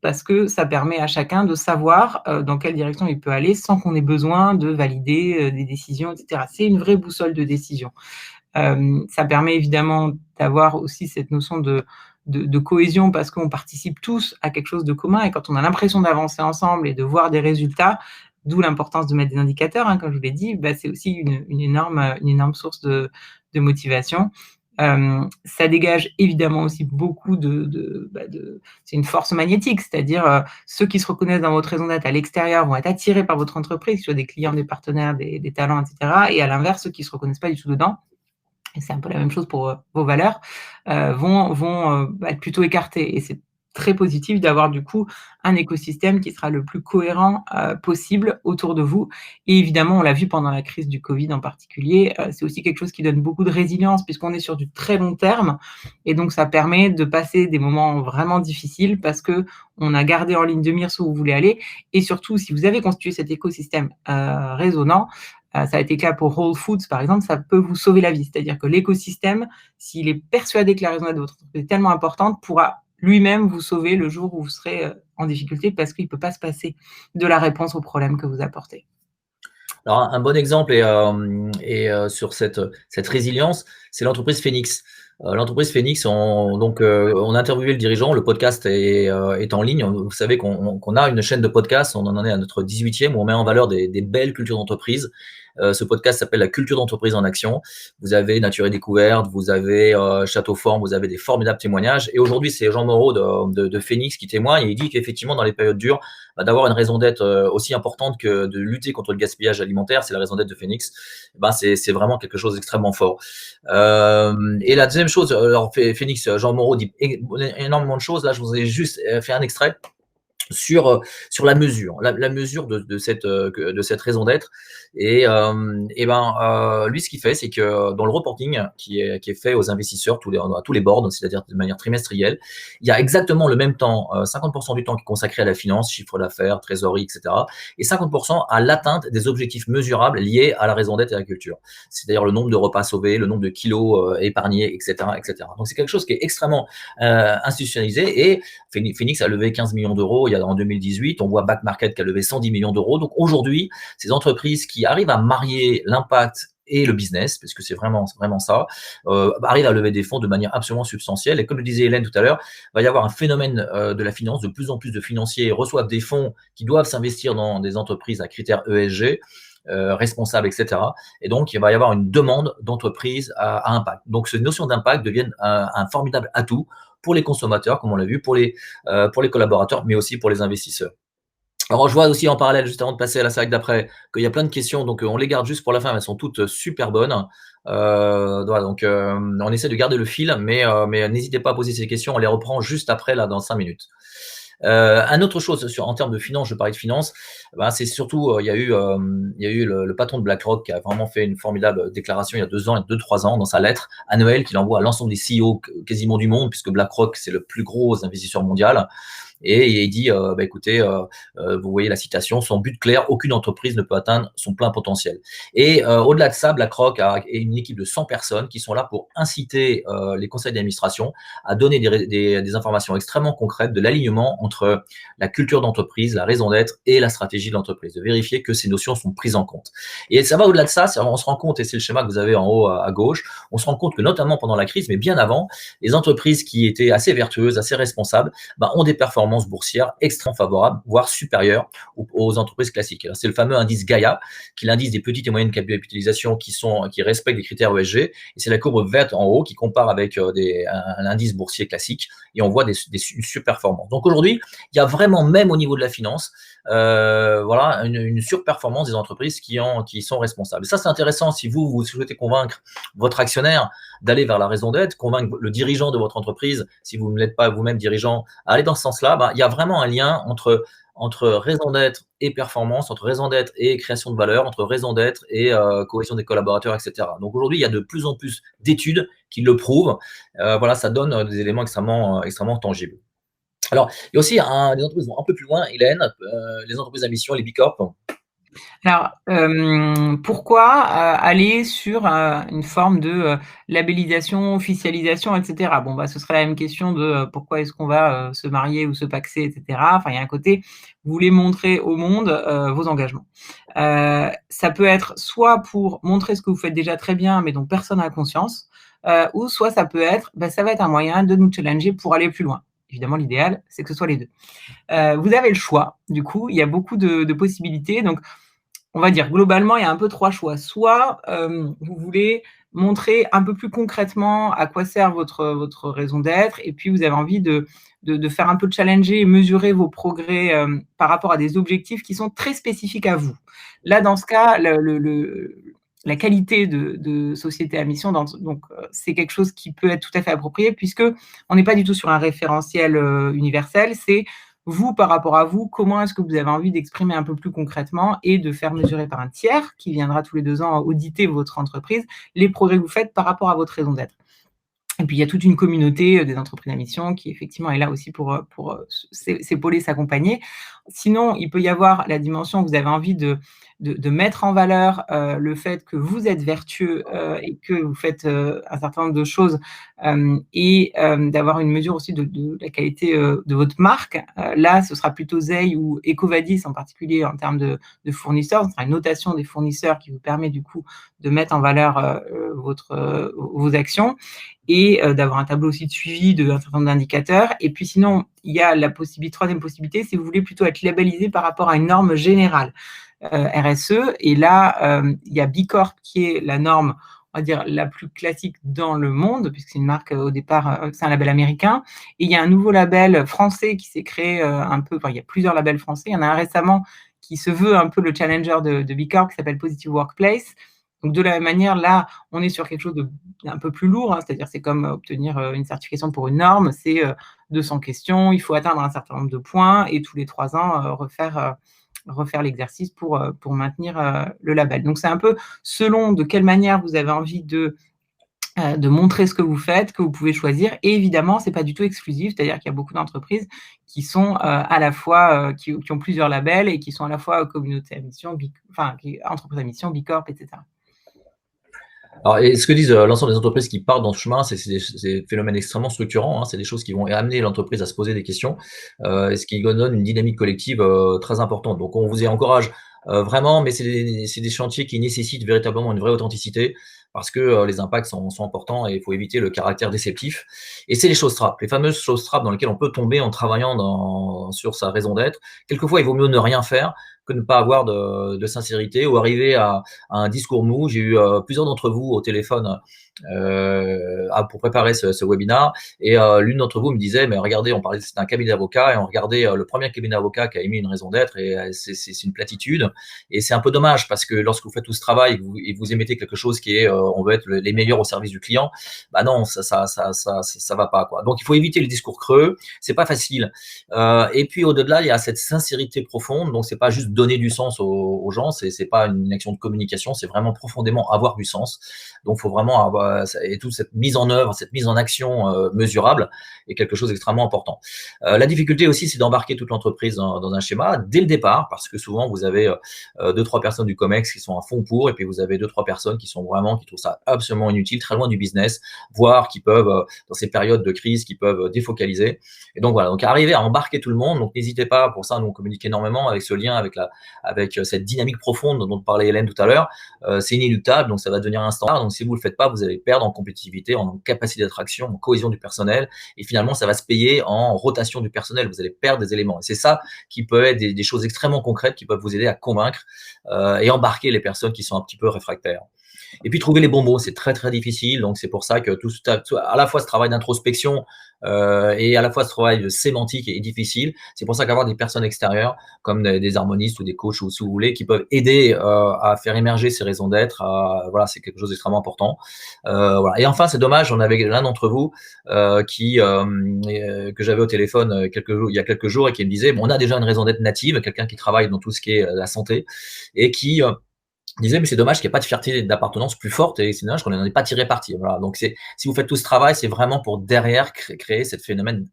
parce que ça permet à chacun de savoir dans quelle direction il peut aller sans qu'on ait besoin de valider des décisions, etc. C'est une vraie boussole de décision. Ça permet évidemment d'avoir aussi cette notion de cohésion, parce qu'on participe tous à quelque chose de commun, et quand on a l'impression d'avancer ensemble et de voir des résultats, d'où l'importance de mettre des indicateurs, comme je vous l'ai dit, c'est aussi une énorme source de motivation. Ça dégage évidemment aussi beaucoup c'est une force magnétique, c'est-à-dire, ceux qui se reconnaissent dans votre raison d'être à l'extérieur vont être attirés par votre entreprise, que ce soit des clients, des partenaires, des talents, et cetera, et à l'inverse, ceux qui se reconnaissent pas du tout dedans, et c'est un peu la même chose pour, vos valeurs, vont être plutôt écartés, et c'est très positif d'avoir du coup un écosystème qui sera le plus cohérent, possible autour de vous, et évidemment, on l'a vu pendant la crise du covid en particulier, c'est aussi quelque chose qui donne beaucoup de résilience puisqu'on est sur du très long terme, et donc ça permet de passer des moments vraiment difficiles parce qu'on a gardé en ligne de mire où vous voulez aller, et surtout si vous avez constitué cet écosystème, résonnant, ça a été le cas pour Whole Foods, par exemple, ça peut vous sauver la vie. C'est-à-dire que l'écosystème, s'il est persuadé que la raison d'être de votre entreprise est tellement importante, pourra lui-même vous sauver le jour où vous serez en difficulté parce qu'il ne peut pas se passer de la réponse au problème que vous apportez. Alors, un bon exemple sur cette résilience, c'est l'entreprise Phoenix. L'entreprise Phoenix, on a interviewé le dirigeant, le podcast est en ligne. Vous savez qu'on a une chaîne de podcast, on en est à notre 18e, où on met en valeur des belles cultures d'entreprise. Ce podcast s'appelle La culture d'entreprise en action. Vous avez Nature et Découverte, vous avez Château Forme, vous avez des formidables témoignages. Et aujourd'hui, c'est Jean Moreau de Phoenix qui témoigne, et il dit qu'effectivement, dans les périodes dures, d'avoir une raison d'être aussi importante que de lutter contre le gaspillage alimentaire, c'est la raison d'être de Phoenix. C'est vraiment quelque chose d'extrêmement fort. Et la deuxième chose, alors Phoenix, Jean Moreau dit énormément de choses. Là, je vous ai juste fait un extrait sur la mesure, la mesure de cette raison d'être. Et lui, ce qu'il fait, c'est que dans le reporting qui est fait aux investisseurs, à tous les boards, c'est-à-dire de manière trimestrielle, il y a exactement le même temps, 50% du temps qui est consacré à la finance, chiffre d'affaires, trésorerie, etc., et 50% à l'atteinte des objectifs mesurables liés à la raison d'être et à la culture. C'est-à-dire le nombre de repas sauvés, le nombre de kilos épargnés, etc., etc. Donc c'est quelque chose qui est extrêmement institutionnalisé, et Phoenix a levé 15 millions d'euros en 2018. On voit Back Market qui a levé 110 millions d'euros. Donc aujourd'hui, ces entreprises qui arrivent à marier l'impact et le business, parce que c'est vraiment ça, arrivent à lever des fonds de manière absolument substantielle. Et comme le disait Hélène tout à l'heure, il va y avoir un phénomène de la finance. De plus en plus de financiers reçoivent des fonds qui doivent s'investir dans des entreprises à critères ESG, responsables, etc. Et donc, il va y avoir une demande d'entreprises à impact. Donc, cette notion d'impact devient un formidable atout pour les consommateurs, comme on l'a vu, pour les collaborateurs, mais aussi pour les investisseurs. Alors, je vois aussi en parallèle, juste avant de passer à la slide d'après, qu'il y a plein de questions, donc on les garde juste pour la fin, elles sont toutes super bonnes. Voilà, donc on essaie de garder le fil, mais n'hésitez pas à poser ces questions, on les reprend juste après, là, dans 5 minutes. Un autre chose en termes de finance, je parlais de finance, c'est surtout, il y a eu le patron de BlackRock qui a vraiment fait une formidable déclaration il y a 2-3 ans dans sa lettre annuelle qu'il envoie à l'ensemble des CEO quasiment du monde, puisque BlackRock, c'est le plus gros investisseur mondial. Et il dit, écoutez, vous voyez la citation, son but clair, aucune entreprise ne peut atteindre son plein potentiel. Et au-delà de ça, BlackRock a une équipe de 100 personnes qui sont là pour inciter les conseils d'administration à donner des informations extrêmement concrètes de l'alignement entre la culture d'entreprise, la raison d'être et la stratégie de l'entreprise, de vérifier que ces notions sont prises en compte. Et ça va au-delà de ça, on se rend compte, et c'est le schéma que vous avez en haut à gauche, on se rend compte que notamment pendant la crise, mais bien avant, les entreprises qui étaient assez vertueuses, assez responsables, ont des performances boursières extrêmement favorables, voire supérieures aux entreprises classiques. C'est le fameux indice Gaia, qui est l'indice des petites et moyennes capitalisations qui respectent les critères ESG, et c'est la courbe verte en haut qui compare avec un indice boursier classique, et on voit des surperformances. Donc aujourd'hui, il y a vraiment, même au niveau de la finance, une surperformance des entreprises qui sont responsables. Et ça, c'est intéressant si vous souhaitez convaincre votre actionnaire d'aller vers la raison d'être, convaincre le dirigeant de votre entreprise, si vous ne l'êtes pas vous-même dirigeant, à aller dans ce sens-là. Il y a vraiment un lien entre raison d'être et performance, entre raison d'être et création de valeur, entre raison d'être et cohésion des collaborateurs, etc. Donc aujourd'hui, il y a de plus en plus d'études qui le prouvent. Ça donne des éléments extrêmement tangibles. Alors, il y a aussi des entreprises vont un peu plus loin, Hélène, les entreprises à mission, les B Corp. Alors, pourquoi aller sur une forme de labellisation, officialisation, et cetera? Bon, ce serait la même question de pourquoi est-ce qu'on va se marier ou se paxer, et cetera. Enfin, il y a un côté, vous voulez montrer au monde vos engagements. Ça peut être soit pour montrer ce que vous faites déjà très bien, mais dont personne n'a conscience, ou soit ça peut être, ça va être un moyen de nous challenger pour aller plus loin. Évidemment, l'idéal, c'est que ce soit les deux. Vous avez le choix. Du coup, il y a beaucoup de possibilités. Donc, on va dire globalement, il y a un peu 3 choix. Soit vous voulez montrer un peu plus concrètement à quoi sert votre raison d'être, et puis vous avez envie de faire un peu challenger et mesurer vos progrès par rapport à des objectifs qui sont très spécifiques à vous. Là, dans ce cas, la qualité de société à mission, c'est quelque chose qui peut être tout à fait approprié, puisque on n'est pas du tout sur un référentiel universel, c'est vous, par rapport à vous, comment est-ce que vous avez envie d'exprimer un peu plus concrètement et de faire mesurer par un tiers qui viendra tous les 2 ans auditer votre entreprise, les progrès que vous faites par rapport à votre raison d'être. Et puis, il y a toute une communauté des entreprises à mission qui, effectivement, est là aussi pour s'épauler, s'accompagner. Sinon, il peut y avoir la dimension où vous avez envie de mettre en valeur le fait que vous êtes vertueux et que vous faites un certain nombre de choses et d'avoir une mesure aussi de la qualité de votre marque. Là, ce sera plutôt Zei ou EcoVadis, en particulier en termes de fournisseurs. Ce sera une notation des fournisseurs qui vous permet du coup de mettre en valeur vos actions et d'avoir un tableau aussi de suivi d'un certain nombre d'indicateurs. Et puis sinon, il y a la troisième possibilité, si vous voulez plutôt être labellisé par rapport à une norme générale RSE. Et là, il y a B Corp qui est la norme, on va dire, la plus classique dans le monde, puisque c'est une marque au départ, c'est un label américain. Et il y a un nouveau label français qui s'est créé il y a plusieurs labels français. Il y en a un récemment qui se veut un peu le challenger de B Corp, qui s'appelle Positive Workplace. Donc, de la même manière, là, on est sur quelque chose d'un peu plus lourd, c'est-à-dire c'est comme obtenir une certification pour une norme, c'est 200 questions, il faut atteindre un certain nombre de points et tous les 3 ans refaire l'exercice pour maintenir le label. Donc, c'est un peu selon de quelle manière vous avez envie de montrer ce que vous faites, que vous pouvez choisir. Et évidemment, ce n'est pas du tout exclusif, c'est-à-dire qu'il y a beaucoup d'entreprises qui sont à la fois, qui ont plusieurs labels et qui sont à la fois communauté à mission, entreprise à mission, B Corp, etc. Alors, et ce que disent l'ensemble des entreprises qui partent dans ce chemin, c'est des phénomènes extrêmement structurants, hein, c'est des choses qui vont amener l'entreprise à se poser des questions, et ce qui donne une dynamique collective très importante. Donc, on vous y encourage vraiment, mais c'est des chantiers qui nécessitent véritablement une vraie authenticité, parce que les impacts sont importants et il faut éviter le caractère déceptif. Et c'est les choses trappes, les fameuses choses trappes dans lesquelles on peut tomber en travaillant sur sa raison d'être. Quelquefois, il vaut mieux ne rien faire que ne pas avoir de sincérité ou arriver à un discours mou. J'ai eu plusieurs d'entre vous au téléphone pour préparer ce webinaire, et l'une d'entre vous me disait, mais regardez, on parlait, c'était un cabinet d'avocats, et on regardait le premier cabinet d'avocats qui a émis une raison d'être, et c'est une platitude, et c'est un peu dommage, parce que lorsque vous faites tout ce travail et vous émettez quelque chose qui est on veut être les meilleurs au service du client, bah non, ça va pas, quoi. Donc il faut éviter le discours creux, c'est pas facile. Et puis au-delà, il y a cette sincérité profonde, donc c'est pas juste donner du sens aux gens, c'est pas une action de communication, c'est vraiment profondément avoir du sens. Donc faut vraiment avoir, et toute cette mise en œuvre, cette mise en action mesurable est quelque chose d'extrêmement important. La difficulté aussi, c'est d'embarquer toute l'entreprise dans un schéma dès le départ, parce que souvent vous avez 2-3 personnes du COMEX qui sont à fond pour, et puis vous avez 2-3 personnes qui trouvent ça absolument inutile, très loin du business, voire qui peuvent, dans ces périodes de crise, qui peuvent défocaliser. Et donc voilà, donc arriver à embarquer tout le monde. Donc n'hésitez pas, pour ça nous on communique énormément avec ce lien, avec cette dynamique profonde dont parlait Hélène tout à l'heure. C'est inéluctable, donc ça va devenir un standard. Donc si vous le faites pas, vous allez perdre en compétitivité, en capacité d'attraction, en cohésion du personnel, et finalement ça va se payer en rotation du personnel. Vous allez perdre des éléments. Et c'est ça qui peut être des choses extrêmement concrètes qui peuvent vous aider à convaincre et embarquer les personnes qui sont un petit peu réfractaires. Et puis trouver les bons mots, c'est très très difficile. Donc c'est pour ça que à la fois ce travail d'introspection et à la fois ce travail de sémantique est difficile. C'est pour ça qu'avoir des personnes extérieures comme des harmonistes ou des coachs, ou si vous voulez, qui peuvent aider à faire émerger ces raisons d'être, voilà, c'est quelque chose d'extrêmement important. Voilà. Et enfin, c'est dommage, on avait l'un d'entre vous que j'avais au téléphone il y a quelques jours, et qui me disait, bon, on a déjà une raison d'être native, quelqu'un qui travaille dans tout ce qui est la santé, et qui disait, mais c'est dommage qu'il n'y ait pas de fierté d'appartenance plus forte, et c'est dommage qu'on n'en ait pas tiré parti. Voilà. Donc si vous faites tout ce travail, c'est vraiment pour derrière créer ce phénomène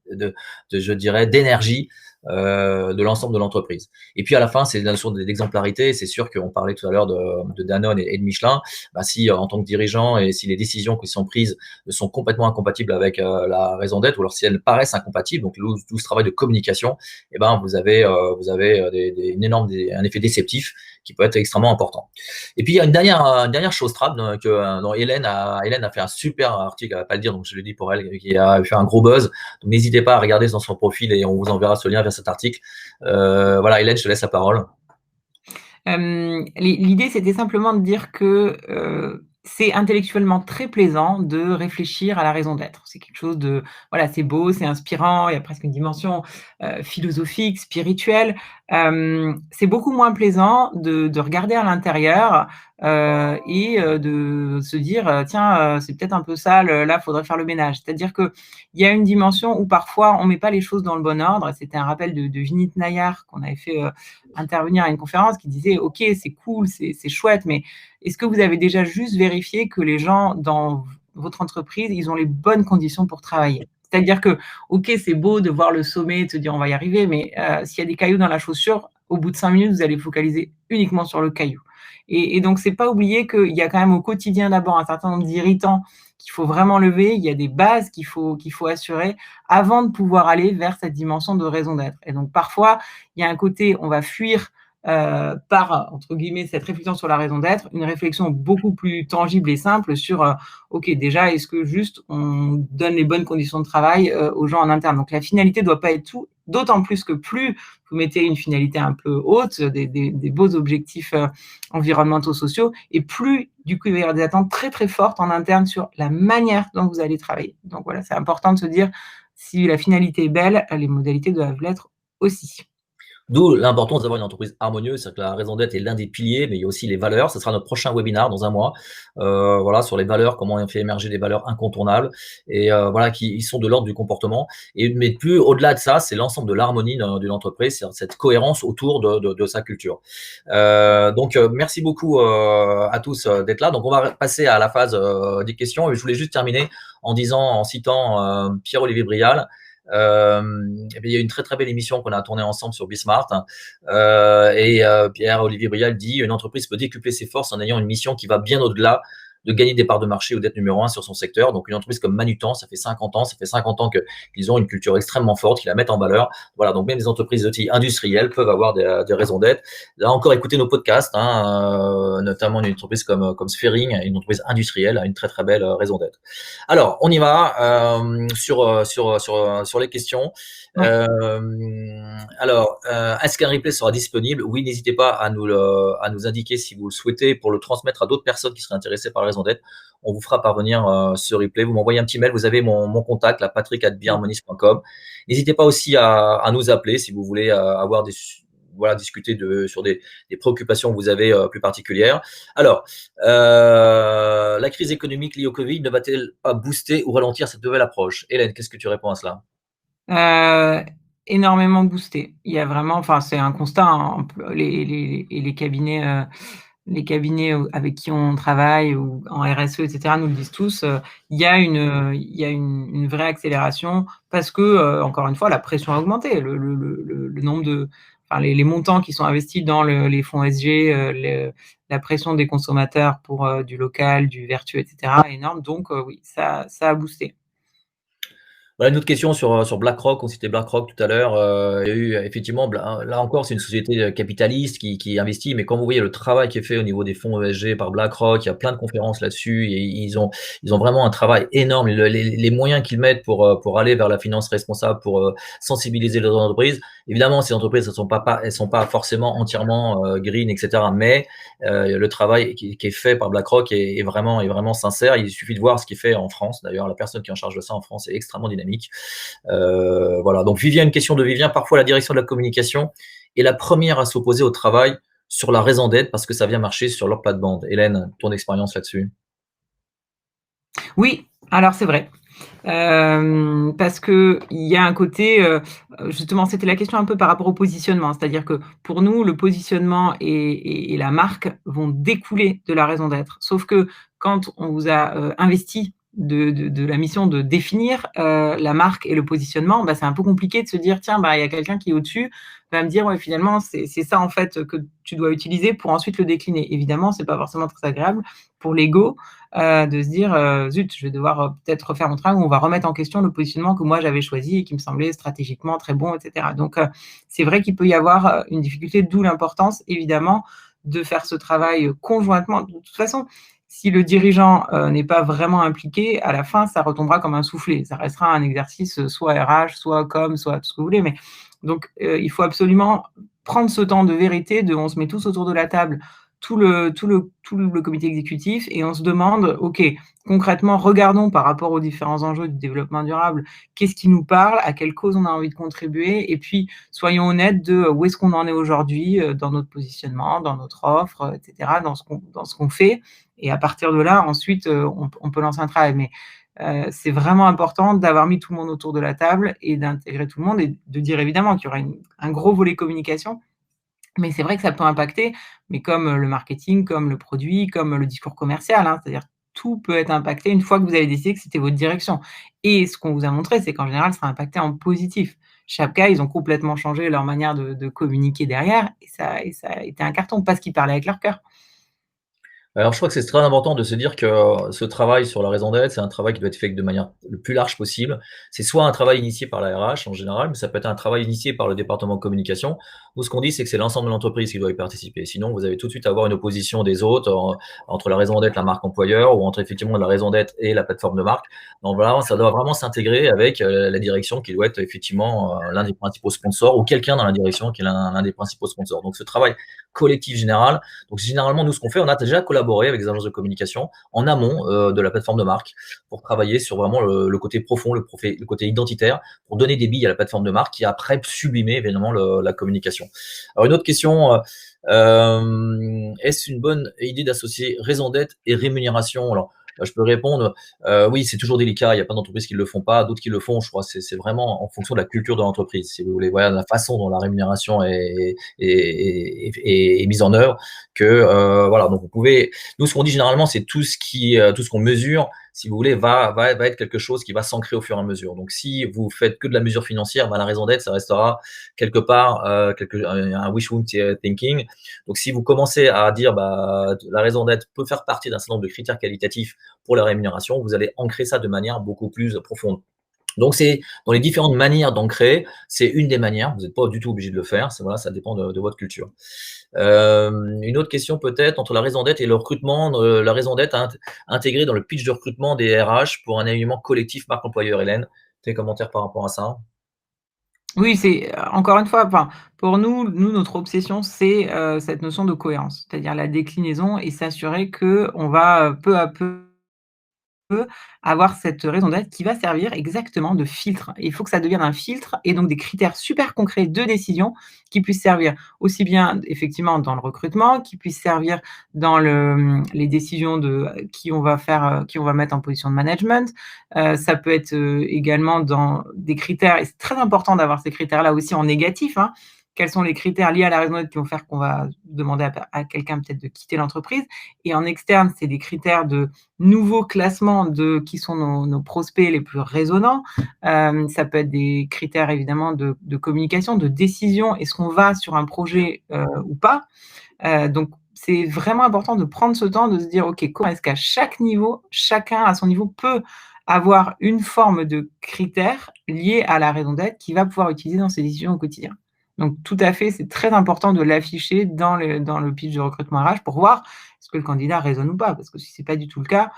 je dirais, d'énergie de l'ensemble de l'entreprise. Et puis à la fin, c'est la notion d'exemplarité. C'est sûr qu'on parlait tout à l'heure de Danone et de Michelin. Bah, si en tant que dirigeant, et si les décisions qui sont prises sont complètement incompatibles avec la raison d'être, ou alors si elles paraissent incompatibles, donc tout ce travail de communication, eh ben vous avez un effet déceptif qui peut être extrêmement important. Et puis il y a une dernière chose trappe dont Hélène a fait un super article, elle va pas le dire, donc je le dis pour elle, qui a fait un gros buzz. Donc n'hésitez pas à regarder dans son profil, et on vous enverra ce lien vers cet article. Voilà, Hélène, je te laisse la parole. L'idée, c'était simplement de dire que c'est intellectuellement très plaisant de réfléchir à la raison d'être. C'est quelque chose de voilà, c'est beau, c'est inspirant, il y a presque une dimension, philosophique, spirituelle. C'est beaucoup moins plaisant de regarder à l'intérieur, de se dire, «Tiens, c'est peut-être un peu sale, là, il faudrait faire le ménage». C'est-à-dire qu'il y a une dimension où parfois on met pas les choses dans le bon ordre. C'était un rappel de Vinit Nayar qu'on avait fait, intervenir à une conférence qui disait: «OK, c'est cool, c'est chouette, mais est-ce que vous avez déjà juste vérifié que les gens dans votre entreprise, ils ont les bonnes conditions pour travailler? C'est-à-dire que, OK, c'est beau de voir le sommet, de se dire on va y arriver, mais s'il y a des cailloux dans la chaussure, au bout de 5 minutes, vous allez focaliser uniquement sur le caillou. Et donc, c'est pas oublier qu'il y a quand même au quotidien d'abord un certain nombre d'irritants qu'il faut vraiment lever. Il y a des bases qu'il faut assurer avant de pouvoir aller vers cette dimension de raison d'être. Et donc, parfois, il y a un côté, on va fuir par, entre guillemets, cette réflexion sur la raison d'être, une réflexion beaucoup plus tangible et simple sur, OK, déjà, est-ce que juste on donne les bonnes conditions de travail aux gens en interne? Donc la finalité ne doit pas être tout, d'autant plus que plus vous mettez une finalité un peu haute, des beaux objectifs environnementaux, sociaux, et plus du coup il va y avoir des attentes très très fortes en interne sur la manière dont vous allez travailler. Donc voilà, c'est important de se dire, si la finalité est belle, les modalités doivent l'être aussi. D'où l'importance d'avoir une entreprise harmonieuse, c'est-à-dire que la raison d'être est l'un des piliers, mais il y a aussi les valeurs. Ce sera notre prochain webinaire dans un mois, voilà, sur les valeurs, comment on fait émerger des valeurs incontournables et voilà, qui sont de l'ordre du comportement. Mais plus au-delà de ça, c'est l'ensemble de l'harmonie d'une entreprise, c'est cette cohérence autour de sa culture. Donc, merci beaucoup à tous d'être là. Donc, on va passer à la phase des questions. Et je voulais juste terminer en citant Pierre-Olivier Brial. Il y a une très très belle émission qu'on a tournée ensemble sur Bismart, Pierre-Olivier Brial dit: une entreprise peut décupler ses forces en ayant une mission qui va bien au-delà de gagner des parts de marché ou d'être numéro un sur son secteur. Donc une entreprise comme Manutan, ça fait 50 ans qu'ils ont une culture extrêmement forte, qu'ils la mettent en valeur. Voilà, donc même les entreprises de taille industrielle peuvent avoir des raisons d'être. Là encore, écoutez nos podcasts, notamment une entreprise comme Sphering, une entreprise industrielle, a une très très belle raison d'être. Alors, on y va sur les questions. Ouais. Est-ce qu'un replay sera disponible? Oui, n'hésitez pas à nous indiquer si vous le souhaitez pour le transmettre à d'autres personnes qui seraient intéressées par la raison d'être. On vous fera parvenir ce replay. Vous m'envoyez un petit mail, vous avez mon contact, patrick@beharmonies.com. N'hésitez pas aussi à nous appeler si vous voulez avoir discuter sur des préoccupations que vous avez plus particulières. Alors, la crise économique liée au Covid ne va-t-elle pas booster ou ralentir cette nouvelle approche? Hélène, qu'est-ce que tu réponds à cela? Énormément boosté. Il y a vraiment, enfin, c'est un constat, hein, les cabinets avec qui on travaille ou en RSE, et cetera, nous le disent tous. Il y a une vraie accélération parce que, encore une fois, la pression a augmenté. Le nombre de, enfin, les montants qui sont investis dans les fonds ESG, la pression des consommateurs pour du local, du vertueux, et cetera, est énorme. Donc, oui, ça a boosté. Voilà, une autre question sur BlackRock. On citait BlackRock tout à l'heure. Il y a eu effectivement, là encore, c'est une société capitaliste qui investit, mais quand vous voyez le travail qui est fait au niveau des fonds ESG par BlackRock, il y a plein de conférences là-dessus et ils ont vraiment un travail énorme. Les moyens qu'ils mettent pour aller vers la finance responsable, pour sensibiliser les entreprises. Évidemment, ces entreprises, elles sont pas forcément entièrement green, etc. Mais le travail qui est fait par BlackRock est vraiment sincère. Il suffit de voir ce qui est fait en France. D'ailleurs, la personne qui est en charge de ça en France est extrêmement dynamique. Voilà. Donc Vivien, une question de Vivien. Parfois, la direction de la communication est la première à s'opposer au travail sur la raison d'être parce que ça vient marcher sur leur plate-bande. Hélène, ton expérience là-dessus? Oui, alors c'est vrai. Parce qu'il y a un côté, justement, c'était la question un peu par rapport au positionnement. C'est-à-dire que pour nous, le positionnement et la marque vont découler de la raison d'être. Sauf que quand on vous a investi de la mission de définir la marque et le positionnement, bah, c'est un peu compliqué de se dire: «Tiens, bah, il y a quelqu'un qui est au-dessus, va me dire: "Ouais, finalement, c'est ça, en fait, que tu dois utiliser pour ensuite le décliner".» Évidemment, c'est pas forcément très agréable pour l'ego, de se dire: «Zut, je vais devoir, peut-être refaire mon travail», où on va remettre en question le positionnement que moi j'avais choisi et qui me semblait stratégiquement très bon, et cetera. Donc, c'est vrai qu'il peut y avoir, une difficulté, d'où l'importance évidemment de faire ce travail conjointement. De toute façon, si le dirigeant, n'est pas vraiment impliqué, à la fin, ça retombera comme un soufflé. Ça restera un exercice, soit RH, soit com, soit tout ce que vous voulez, mais donc, il faut absolument prendre ce temps de vérité, on se met tous autour de la table tout le comité exécutif et on se demande: «OK, concrètement, regardons par rapport aux différents enjeux du développement durable, qu'est-ce qui nous parle? À quelle cause on a envie de contribuer? Et puis soyons honnêtes de où est-ce qu'on en est aujourd'hui, dans notre positionnement, dans notre offre, et cetera, dans ce qu'on fait et à partir de là, ensuite, on peut lancer un travail. Mais c'est vraiment important d'avoir mis tout le monde autour de la table et d'intégrer tout le monde et de dire évidemment qu'il y aura un gros volet communication, mais c'est vrai que ça peut impacter, mais comme, le marketing, comme le produit, comme le discours commercial, hein. C'est-à-dire tout peut être impacté une fois que vous avez décidé que c'était votre direction et ce qu'on vous a montré, c'est qu'en général, ça sera impacté en positif. Shapka, ils ont complètement changé leur manière de communiquer derrière et ça a été un carton parce qu'ils parlaient avec leur cœur. Alors, je crois que c'est très important de se dire que ce travail sur la raison d'être, c'est un travail qui doit être fait de manière le plus large possible. C'est soit un travail initié par la RH en général, mais ça peut être un travail initié par le département de communication. Nous, ce qu'on dit, c'est que c'est l'ensemble de l'entreprise qui doit y participer. Sinon, vous allez tout de suite avoir une opposition des autres entre la raison d'être, la marque employeur, ou entre effectivement la raison d'être et la plateforme de marque. Donc voilà, ça doit vraiment s'intégrer avec la direction qui doit être effectivement l'un des principaux sponsors ou quelqu'un dans la direction qui est l'un des principaux sponsors. Donc ce travail collectif général, donc généralement, nous, ce qu'on fait, on a déjà collaboré avec des agences de communication en amont de la plateforme de marque pour travailler sur vraiment le côté profond, le côté identitaire, pour donner des billes à la plateforme de marque qui après sublimer évidemment la communication. Alors une autre question, est-ce une bonne idée d'associer raison d'être et rémunération? Alors, je peux répondre, oui, c'est toujours délicat. Il y a plein d'entreprises qui ne le font pas, d'autres qui le font. Je crois que c'est vraiment en fonction de la culture de l'entreprise, si vous voulez. Voilà, la façon dont la rémunération est mise en œuvre. Que voilà, donc vous pouvez. Nous, ce qu'on dit généralement, c'est tout ce qu'on mesure, si vous voulez, va être quelque chose qui va s'ancrer au fur et à mesure. Donc, si vous faites que de la mesure financière, ben, la raison d'être, ça restera quelque part un wishful thinking. Donc, si vous commencez à dire bah, la raison d'être peut faire partie d'un certain nombre de critères qualitatifs pour la rémunération, vous allez ancrer ça de manière beaucoup plus profonde. Donc, c'est dans les différentes manières d'ancrer, c'est une des manières. Vous n'êtes pas du tout obligé de le faire. Voilà, ça dépend de votre culture. Une autre question peut-être entre la raison d'être et le recrutement, la raison d'être intégrée dans le pitch de recrutement des RH pour un alignement collectif marque employeur. Hélène, tes commentaires par rapport à ça? Oui, c'est encore une fois, enfin, pour nous, notre obsession, c'est, cette notion de cohérence, c'est-à-dire la déclinaison et s'assurer qu'on va, peu à peu avoir cette raison d'être qui va servir exactement de filtre. Il faut que ça devienne un filtre et donc des critères super concrets de décision qui puissent servir aussi bien effectivement dans le recrutement, qui puissent servir dans les décisions de qui on va faire, qui on va mettre en position de management. Ça peut être, également dans des critères et c'est très important d'avoir ces critères-là aussi en négatif, hein. Quels sont les critères liés à la raison d'être qui vont faire qu'on va demander à quelqu'un peut-être de quitter l'entreprise? Et en externe, c'est des critères de nouveaux classements de qui sont nos prospects les plus résonnants. Ça peut être des critères évidemment de communication, de décision. Est-ce qu'on va sur un projet, ou pas? Donc c'est vraiment important de prendre ce temps de se dire: «OK, comment est-ce qu'à chaque niveau, chacun à son niveau peut avoir une forme de critère lié à la raison d'être qu'il va pouvoir utiliser dans ses décisions au quotidien». Donc tout à fait, c'est très important de l'afficher dans le pitch de recrutement RH pour voir est-ce que le candidat résonne ou pas? Parce que si c'est pas du tout le cas,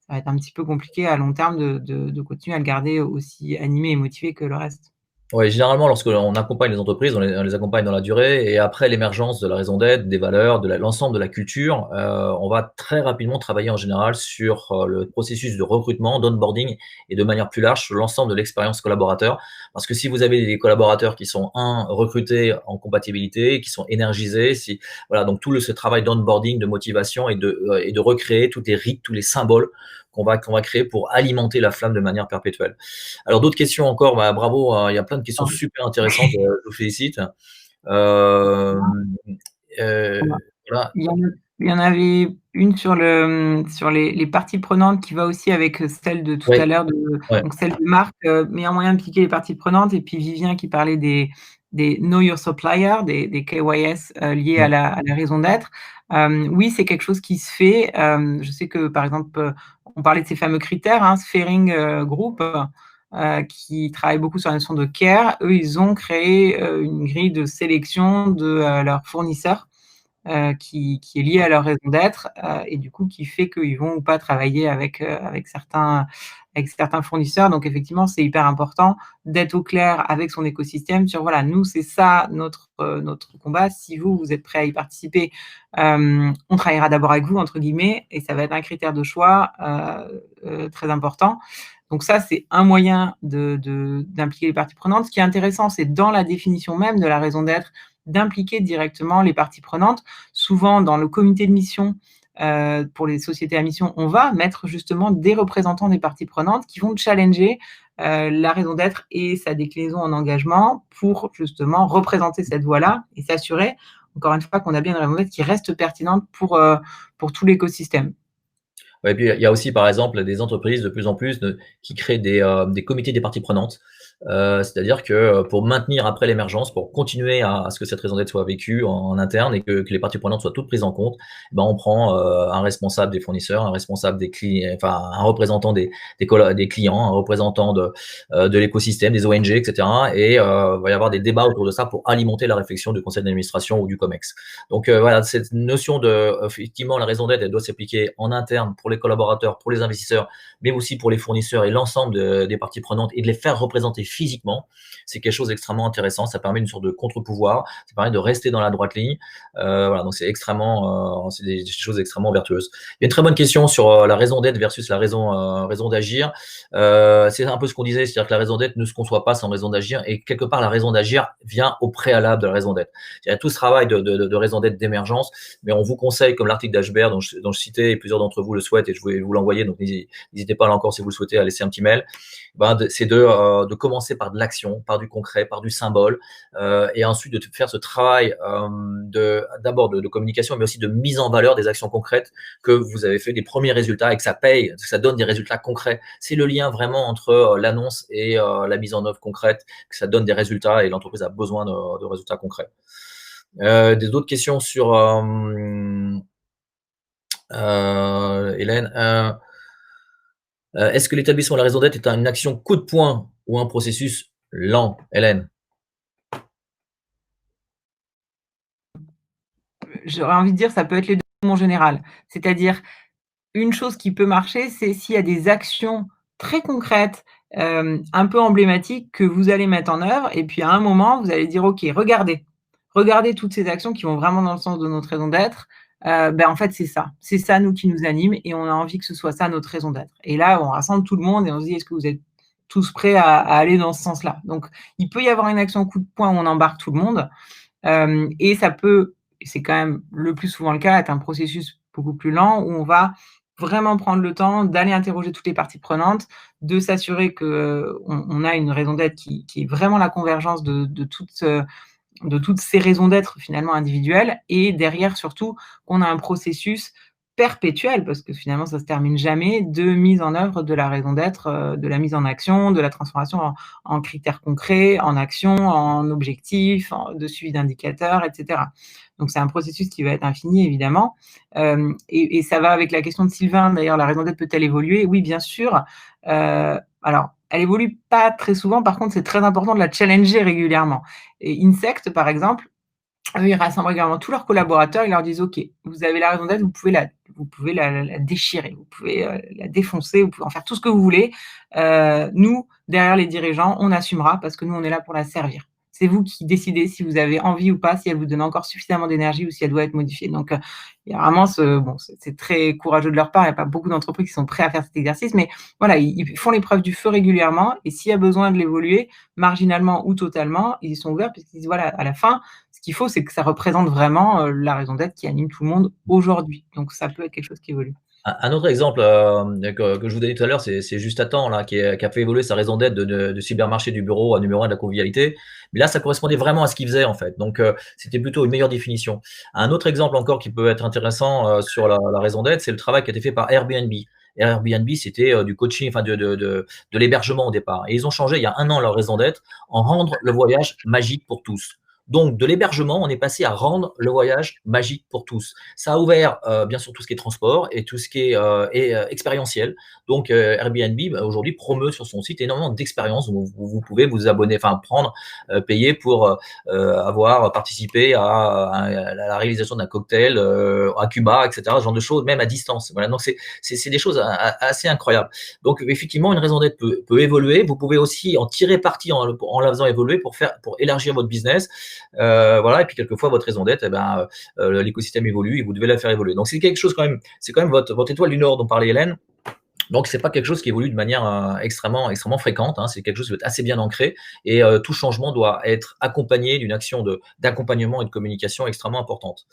ça va être un petit peu compliqué à long terme de continuer à le garder aussi animé et motivé que le reste. Ouais, généralement, lorsque l'on accompagne les entreprises, on les accompagne dans la durée et après l'émergence de la raison d'être, des valeurs, de l'ensemble de la culture, on va très rapidement travailler en général sur le processus de recrutement, d'onboarding et de manière plus large sur l'ensemble de l'expérience collaborateur. Parce que si vous avez des collaborateurs qui sont, recrutés en compatibilité, qui sont énergisés, voilà, donc ce travail d'onboarding, de motivation et de recréer tous les rites, tous les symboles qu'on va créer pour alimenter la flamme de manière perpétuelle. Alors d'autres questions encore, bah, bravo, il y a plein de questions super intéressantes, je vous félicite. Hem, voilà, Il y en a il y en avait une sur les parties prenantes qui va aussi avec, celle de tout ouais, à l'heure ouais, donc celle de Marc, meilleur moyen d'impliquer les parties prenantes et puis Vivien qui parlait des Know Your Supplier, des KYS, liés mmh, à la raison d'être. Oui, c'est quelque chose qui se fait. Je sais que par exemple, on parlait de ces fameux critères, hein, Sphering, Group, qui travaille beaucoup sur la notion de care. Eux, ils ont créé, une grille de sélection de, leurs fournisseurs qui est lié à leur raison d'être, et du coup qui fait qu'ils vont ou pas travailler avec certains fournisseurs. Donc effectivement, c'est hyper important d'être au clair avec son écosystème sur voilà, nous, c'est ça notre combat. Si vous, vous êtes prêt à y participer, on travaillera d'abord avec vous, entre guillemets, et ça va être un critère de choix très important. Donc ça, c'est un moyen d'impliquer les parties prenantes. Ce qui est intéressant, c'est dans la définition même de la raison d'être, d'impliquer directement les parties prenantes. Souvent, dans le comité de mission, pour les sociétés à mission, on va mettre justement des représentants des parties prenantes qui vont challenger la raison d'être et sa déclinaison en engagement pour justement représenter cette voie-là et s'assurer, encore une fois, qu'on a bien une raison d'être qui reste pertinente pour tout l'écosystème. Ouais, et puis il y a aussi, par exemple, des entreprises de plus en plus qui créent des comités des parties prenantes. C'est-à-dire que pour maintenir après l'émergence, pour continuer à ce que cette raison d'être soit vécue en interne et que les parties prenantes soient toutes prises en compte, ben on prend un responsable des fournisseurs, un responsable des clients, enfin un représentant des clients, un représentant de l'écosystème, des ONG, etc. Et il va y avoir des débats autour de ça pour alimenter la réflexion du conseil d'administration ou du COMEX. Donc voilà, cette notion effectivement, la raison d'être, elle doit s'appliquer en interne pour les collaborateurs, pour les investisseurs, mais aussi pour les fournisseurs et l'ensemble des parties prenantes, et de les faire représenter physiquement. C'est quelque chose d'extrêmement intéressant. Ça permet une sorte de contre-pouvoir. Ça permet de rester dans la droite ligne. Voilà, donc c'est des choses extrêmement vertueuses. Il y a une très bonne question sur la raison d'être versus la raison d'agir. C'est un peu ce qu'on disait, c'est-à-dire que la raison d'être ne se conçoit pas sans raison d'agir, et quelque part la raison d'agir vient au préalable de la raison d'être. Il y a tout ce travail de raison d'être d'émergence, mais on vous conseille, comme l'article d'Ashbert dont je citais, et plusieurs d'entre vous le souhaitent, et je vais vous l'envoyer, donc n'hésitez pas là encore si vous le souhaitez à laisser un petit mail. C'est de commencer par de l'action, par du concret, par du symbole, et ensuite de faire ce travail d'abord de communication, mais aussi de mise en valeur des actions concrètes que vous avez fait, des premiers résultats, et que ça paye, que ça donne des résultats concrets. C'est le lien vraiment entre l'annonce et la mise en œuvre concrète, que ça donne des résultats, et l'entreprise a besoin de résultats concrets. Des autres questions sur Hélène. Est-ce que l'établissement de la raison d'être est une action coup de poing ou un processus lent, Hélène? J'aurais envie de dire, ça peut être les deux en général. C'est-à-dire, une chose qui peut marcher, c'est s'il y a des actions très concrètes, un peu emblématiques que vous allez mettre en œuvre, et puis à un moment, vous allez dire: «OK, regardez toutes ces actions qui vont vraiment dans le sens de notre raison d'être. En fait, c'est ça nous qui nous anime et on a envie que ce soit ça notre raison d'être». Et là, on rassemble tout le monde et on se dit: «Est-ce que vous êtes tous prêts à aller dans ce sens-là?» Donc il peut y avoir une action coup de poing où on embarque tout le monde, et ça peut, et c'est quand même le plus souvent le cas, être un processus beaucoup plus lent où on va vraiment prendre le temps d'aller interroger toutes les parties prenantes, de s'assurer qu'on a une raison d'être qui est vraiment la convergence de toutes ces raisons d'être finalement individuelles, et derrière surtout qu'on a un processus perpétuel, parce que finalement ça se termine jamais, de mise en œuvre de la raison d'être, de la mise en action, de la transformation en critères concrets, en actions, en objectifs, de suivi d'indicateurs, etc. Donc c'est un processus qui va être infini évidemment, et ça va avec la question de Sylvain d'ailleurs, la raison d'être peut-elle évoluer? Oui, bien sûr. Alors elle évolue pas très souvent, par contre c'est très important de la challenger régulièrement. Et Insect par exemple, eux, ils rassemblent régulièrement tous leurs collaborateurs, ils leur disent: «OK, vous avez la raison d'être, vous pouvez la déchirer, vous pouvez, la défoncer, vous pouvez en faire tout ce que vous voulez. Nous, derrière les dirigeants, on assumera parce que nous, on est là pour la servir. C'est vous qui décidez si vous avez envie ou pas, si elle vous donne encore suffisamment d'énergie ou si elle doit être modifiée». Donc, il y a vraiment c'est très courageux de leur part, il y a pas beaucoup d'entreprises qui sont prêts à faire cet exercice, mais voilà, ils font l'épreuve du feu régulièrement, et s'il y a besoin de l'évoluer, marginalement ou totalement, ils y sont ouverts puisqu'ils disent: «Voilà, à la fin, ce qu'il faut, c'est que ça représente vraiment, la raison d'être qui anime tout le monde aujourd'hui». Donc ça peut être quelque chose qui évolue. Un autre exemple que je vous donnais tout à l'heure, c'est Justatan là, qui a fait évoluer sa raison d'être de cybermarché du bureau à numéro 1 de la convivialité. Mais là, ça correspondait vraiment à ce qu'il faisait en fait. Donc c'était plutôt une meilleure définition. Un autre exemple encore qui peut être intéressant sur la raison d'être, c'est le travail qui a été fait par Airbnb. Airbnb, c'était du coaching, enfin de l'hébergement au départ. Et ils ont changé il y a 1 an leur raison d'être en rendre le voyage magique pour tous. Donc, de l'hébergement, on est passé à rendre le voyage magique pour tous. Ça a ouvert, bien sûr, tout ce qui est transport et tout ce qui est expérientiel. Donc, Airbnb, aujourd'hui, promeut sur son site énormément d'expériences. Vous pouvez vous abonner, enfin, payer pour avoir participé à la réalisation d'un cocktail à Cuba, etc., ce genre de choses, même à distance. Voilà, donc c'est des choses assez incroyables. Donc, effectivement, une raison d'être peut évoluer. Vous pouvez aussi en tirer parti en la faisant évoluer pour élargir votre business. Voilà, et puis quelquefois votre raison d'être, l'écosystème évolue et vous devez la faire évoluer. Donc c'est quelque chose quand même, c'est quand même votre étoile du Nord dont parlait Hélène. Donc c'est pas quelque chose qui évolue de manière extrêmement fréquente. Hein. C'est quelque chose qui doit être assez bien ancré et tout changement doit être accompagné d'une action d'accompagnement et de communication extrêmement importante.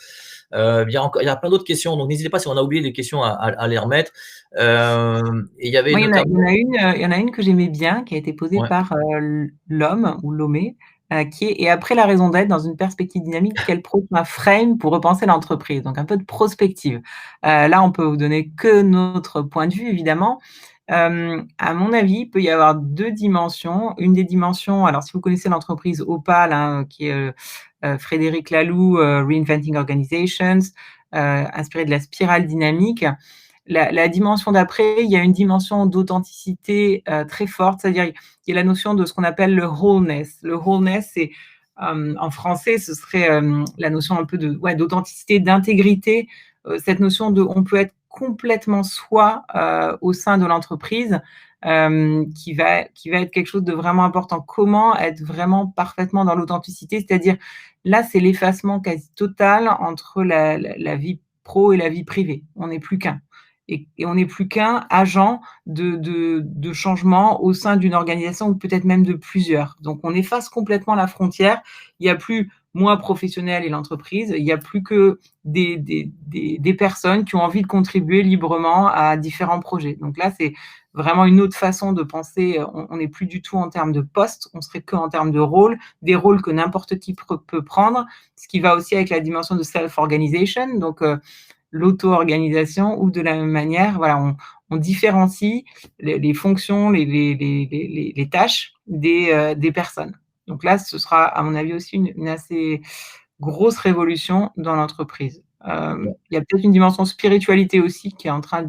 Il y a plein d'autres questions, donc n'hésitez pas si on a oublié des questions à les remettre. Et il y avait Moi, notamment. il y en a une que j'aimais bien, qui a été posée Ouais. par l'homme ou l'hommé, qui est: et après la raison d'être, dans une perspective dynamique, quel prochain frame pour repenser l'entreprise? Donc un peu de prospective. Là, on peut vous donner que notre point de vue, évidemment. À mon avis, il peut y avoir 2 dimensions. Une des dimensions, alors si vous connaissez l'entreprise Opal, hein, qui est Frédéric Laloux, Reinventing Organizations, inspiré de la spirale dynamique. La dimension d'après, il y a une dimension d'authenticité très forte, c'est-à-dire il y a la notion de ce qu'on appelle le wholeness. Le wholeness, c'est en français, ce serait la notion un peu d'authenticité, d'intégrité, cette notion de on peut être complètement soi au sein de l'entreprise, qui va être quelque chose de vraiment important. Comment être vraiment parfaitement dans l'authenticité? C'est-à-dire, là, c'est l'effacement quasi total entre la vie pro et la vie privée. On n'est plus qu'un. Et on n'est plus qu'un agent de changement au sein d'une organisation ou peut-être même de plusieurs. Donc, on efface complètement la frontière. Il n'y a plus moi professionnel et l'entreprise. Il n'y a plus que des personnes qui ont envie de contribuer librement à différents projets. Donc là, c'est vraiment une autre façon de penser. On n'est plus du tout en termes de poste, on serait que en termes de rôle, des rôles que n'importe qui peut prendre, ce qui va aussi avec la dimension de self-organization. Donc, l'auto-organisation, ou de la même manière, voilà, on différencie les fonctions, les tâches des personnes. Donc là, ce sera, à mon avis, aussi une assez grosse révolution dans l'entreprise. Il y a peut-être une dimension spiritualité aussi qui est en train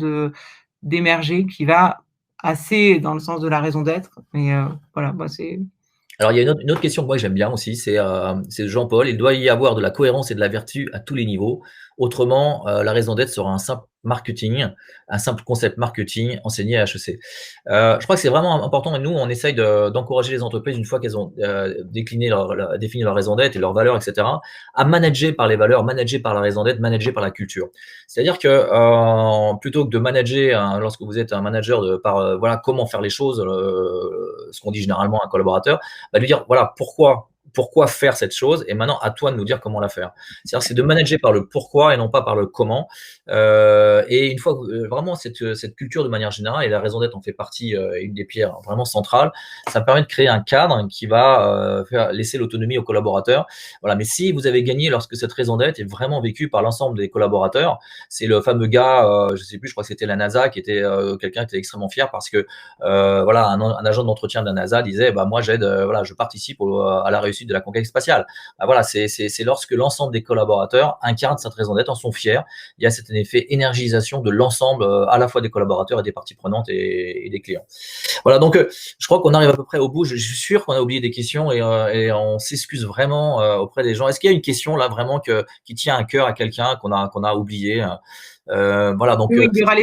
d'émerger, qui va assez dans le sens de la raison d'être. Mais voilà, c'est. Alors, il y a une autre question que moi j'aime bien aussi, c'est Jean-Paul. Il doit y avoir de la cohérence et de la vertu à tous les niveaux. Autrement, la raison d'être sera un simple concept marketing enseigné à HEC. Je crois que c'est vraiment important. Et nous, on essaye d'encourager les entreprises, une fois qu'elles ont défini leur raison d'être et leurs valeurs, etc., à manager par les valeurs, manager par la raison d'être, manager par la culture. C'est-à-dire que plutôt que de manager, lorsque vous êtes un manager par voilà comment faire les choses, ce qu'on dit généralement à un collaborateur, lui dire voilà pourquoi faire cette chose, et maintenant à toi de nous dire comment la faire. C'est-à-dire c'est de manager par le pourquoi et non pas par le comment. Et une fois vraiment cette culture de manière générale, et la raison d'être en fait partie, une des pierres vraiment centrales, ça permet de créer un cadre qui va laisser l'autonomie aux collaborateurs. Voilà. Mais si vous avez gagné lorsque cette raison d'être est vraiment vécue par l'ensemble des collaborateurs, c'est le fameux gars, je sais plus, je crois que c'était la NASA, qui était quelqu'un qui était extrêmement fier parce que voilà, un agent d'entretien de la NASA disait moi j'aide, voilà, je participe à la réussite de la conquête spatiale. Voilà, c'est lorsque l'ensemble des collaborateurs incarnent cette raison d'être, en sont fiers. Il y a cet effet énergisation de l'ensemble, à la fois des collaborateurs et des parties prenantes et des clients. Voilà, donc je crois qu'on arrive à peu près au bout. Je suis sûr qu'on a oublié des questions et on s'excuse vraiment auprès des gens. Est-ce qu'il y a une question là vraiment qui tient à cœur à quelqu'un qu'on a oublié? Voilà, donc Oui, il y aura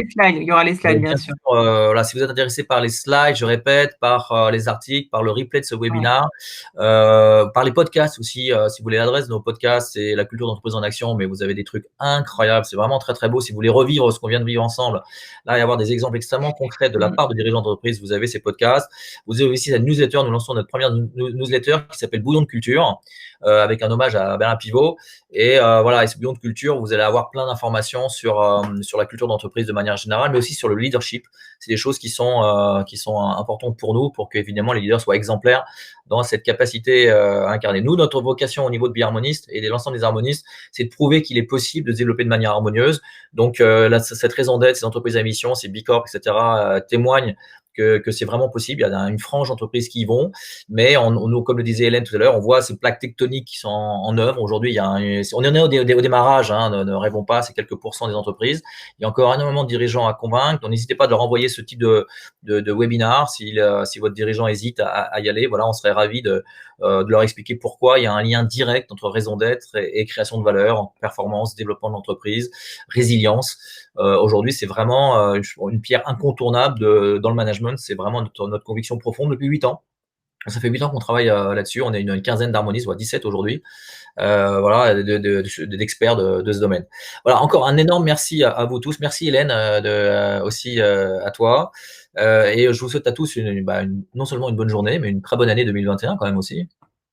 les slides, bien bien sûr. sûr, là, si vous êtes intéressé par les slides, je répète, par les articles, par le replay de ce Ouais. webinaire, par les podcasts aussi. Si vous voulez l'adresse de nos podcasts, c'est La culture d'entreprise en action, mais vous avez des trucs incroyables. C'est vraiment très très beau. Si vous voulez revivre ce qu'on vient de vivre ensemble, là, et avoir des exemples extrêmement concrets de la part de dirigeants d'entreprise, vous avez ces podcasts. Vous avez aussi cette newsletter. Nous lançons notre première newsletter qui s'appelle Bouillon de culture, avec un hommage à Bernard Pivot. Et voilà, et ce bouillon de culture, vous allez avoir plein d'informations sur la culture d'entreprise de manière générale, mais aussi sur le leadership. C'est des choses qui sont importantes pour nous, pour que évidemment les leaders soient exemplaires dans cette capacité à incarner. Nous, notre vocation au niveau de Biharmoniste et de l'ensemble des harmonistes, c'est de prouver qu'il est possible de se développer de manière harmonieuse. Donc cette raison d'être, ces entreprises à mission, ces B Corp, etc., témoignent que c'est vraiment possible. Il y a une frange d'entreprises qui y vont, mais nous, comme le disait Hélène tout à l'heure, on voit ces plaques tectoniques qui sont en œuvre. Aujourd'hui, on en est au démarrage, hein, ne rêvons pas, c'est quelques pourcents des entreprises. Il y a encore énormément de dirigeants à convaincre. Donc, n'hésitez pas de leur envoyer ce type de webinar si votre dirigeant hésite à y aller. Voilà, on serait ravis de leur expliquer pourquoi il y a un lien direct entre raison d'être et création de valeur, performance, développement de l'entreprise, résilience. Aujourd'hui, c'est vraiment une pierre incontournable dans le management. C'est vraiment notre conviction profonde depuis 8 ans. Ça fait 8 ans qu'on travaille là-dessus. On est une quinzaine d'harmonistes, voire 17 aujourd'hui, voilà, d'experts de ce domaine. Voilà, encore un énorme merci à vous tous. Merci Hélène, aussi à toi. Et je vous souhaite à tous non seulement une bonne journée, mais une très bonne année 2021 quand même aussi.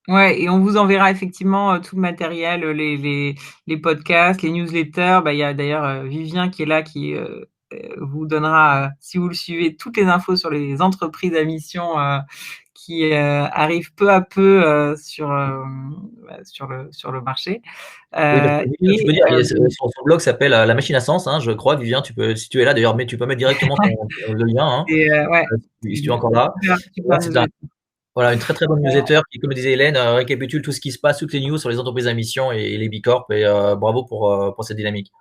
Ouais, et on vous enverra effectivement, tout le matériel, les podcasts, les newsletters. Bah, il y a d'ailleurs, Vivien qui est là, qui, vous donnera, si vous le suivez, toutes les infos sur les entreprises à mission, qui, arrivent peu à peu, sur le marché. Oui, parce que Vivien, tu Et peux dire, son blog s'appelle La Machine à Sens, hein, je crois. Vivien, si tu es là d'ailleurs, mais tu peux mettre directement le lien, hein, et ouais, si tu es une encore là. super, Là, super c'est newsletter. voilà, une très très bonne newsletter qui, comme disait Hélène, récapitule tout ce qui se passe, toutes les news sur les entreprises à mission et les B Corp. Et bravo pour cette dynamique.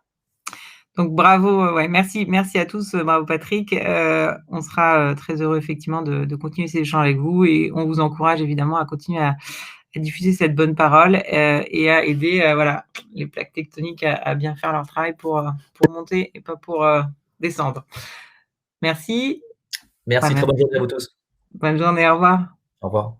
Donc bravo, ouais, merci à tous, bravo Patrick. On sera, très heureux effectivement de continuer ces échanges avec vous, et on vous encourage évidemment à continuer à diffuser cette bonne parole, et à aider, voilà, les plaques tectoniques à bien faire leur travail pour monter et pas pour, descendre. Merci. Enfin Merci, très merci. bonne journée à vous tous. Bonne journée, au revoir. Au revoir.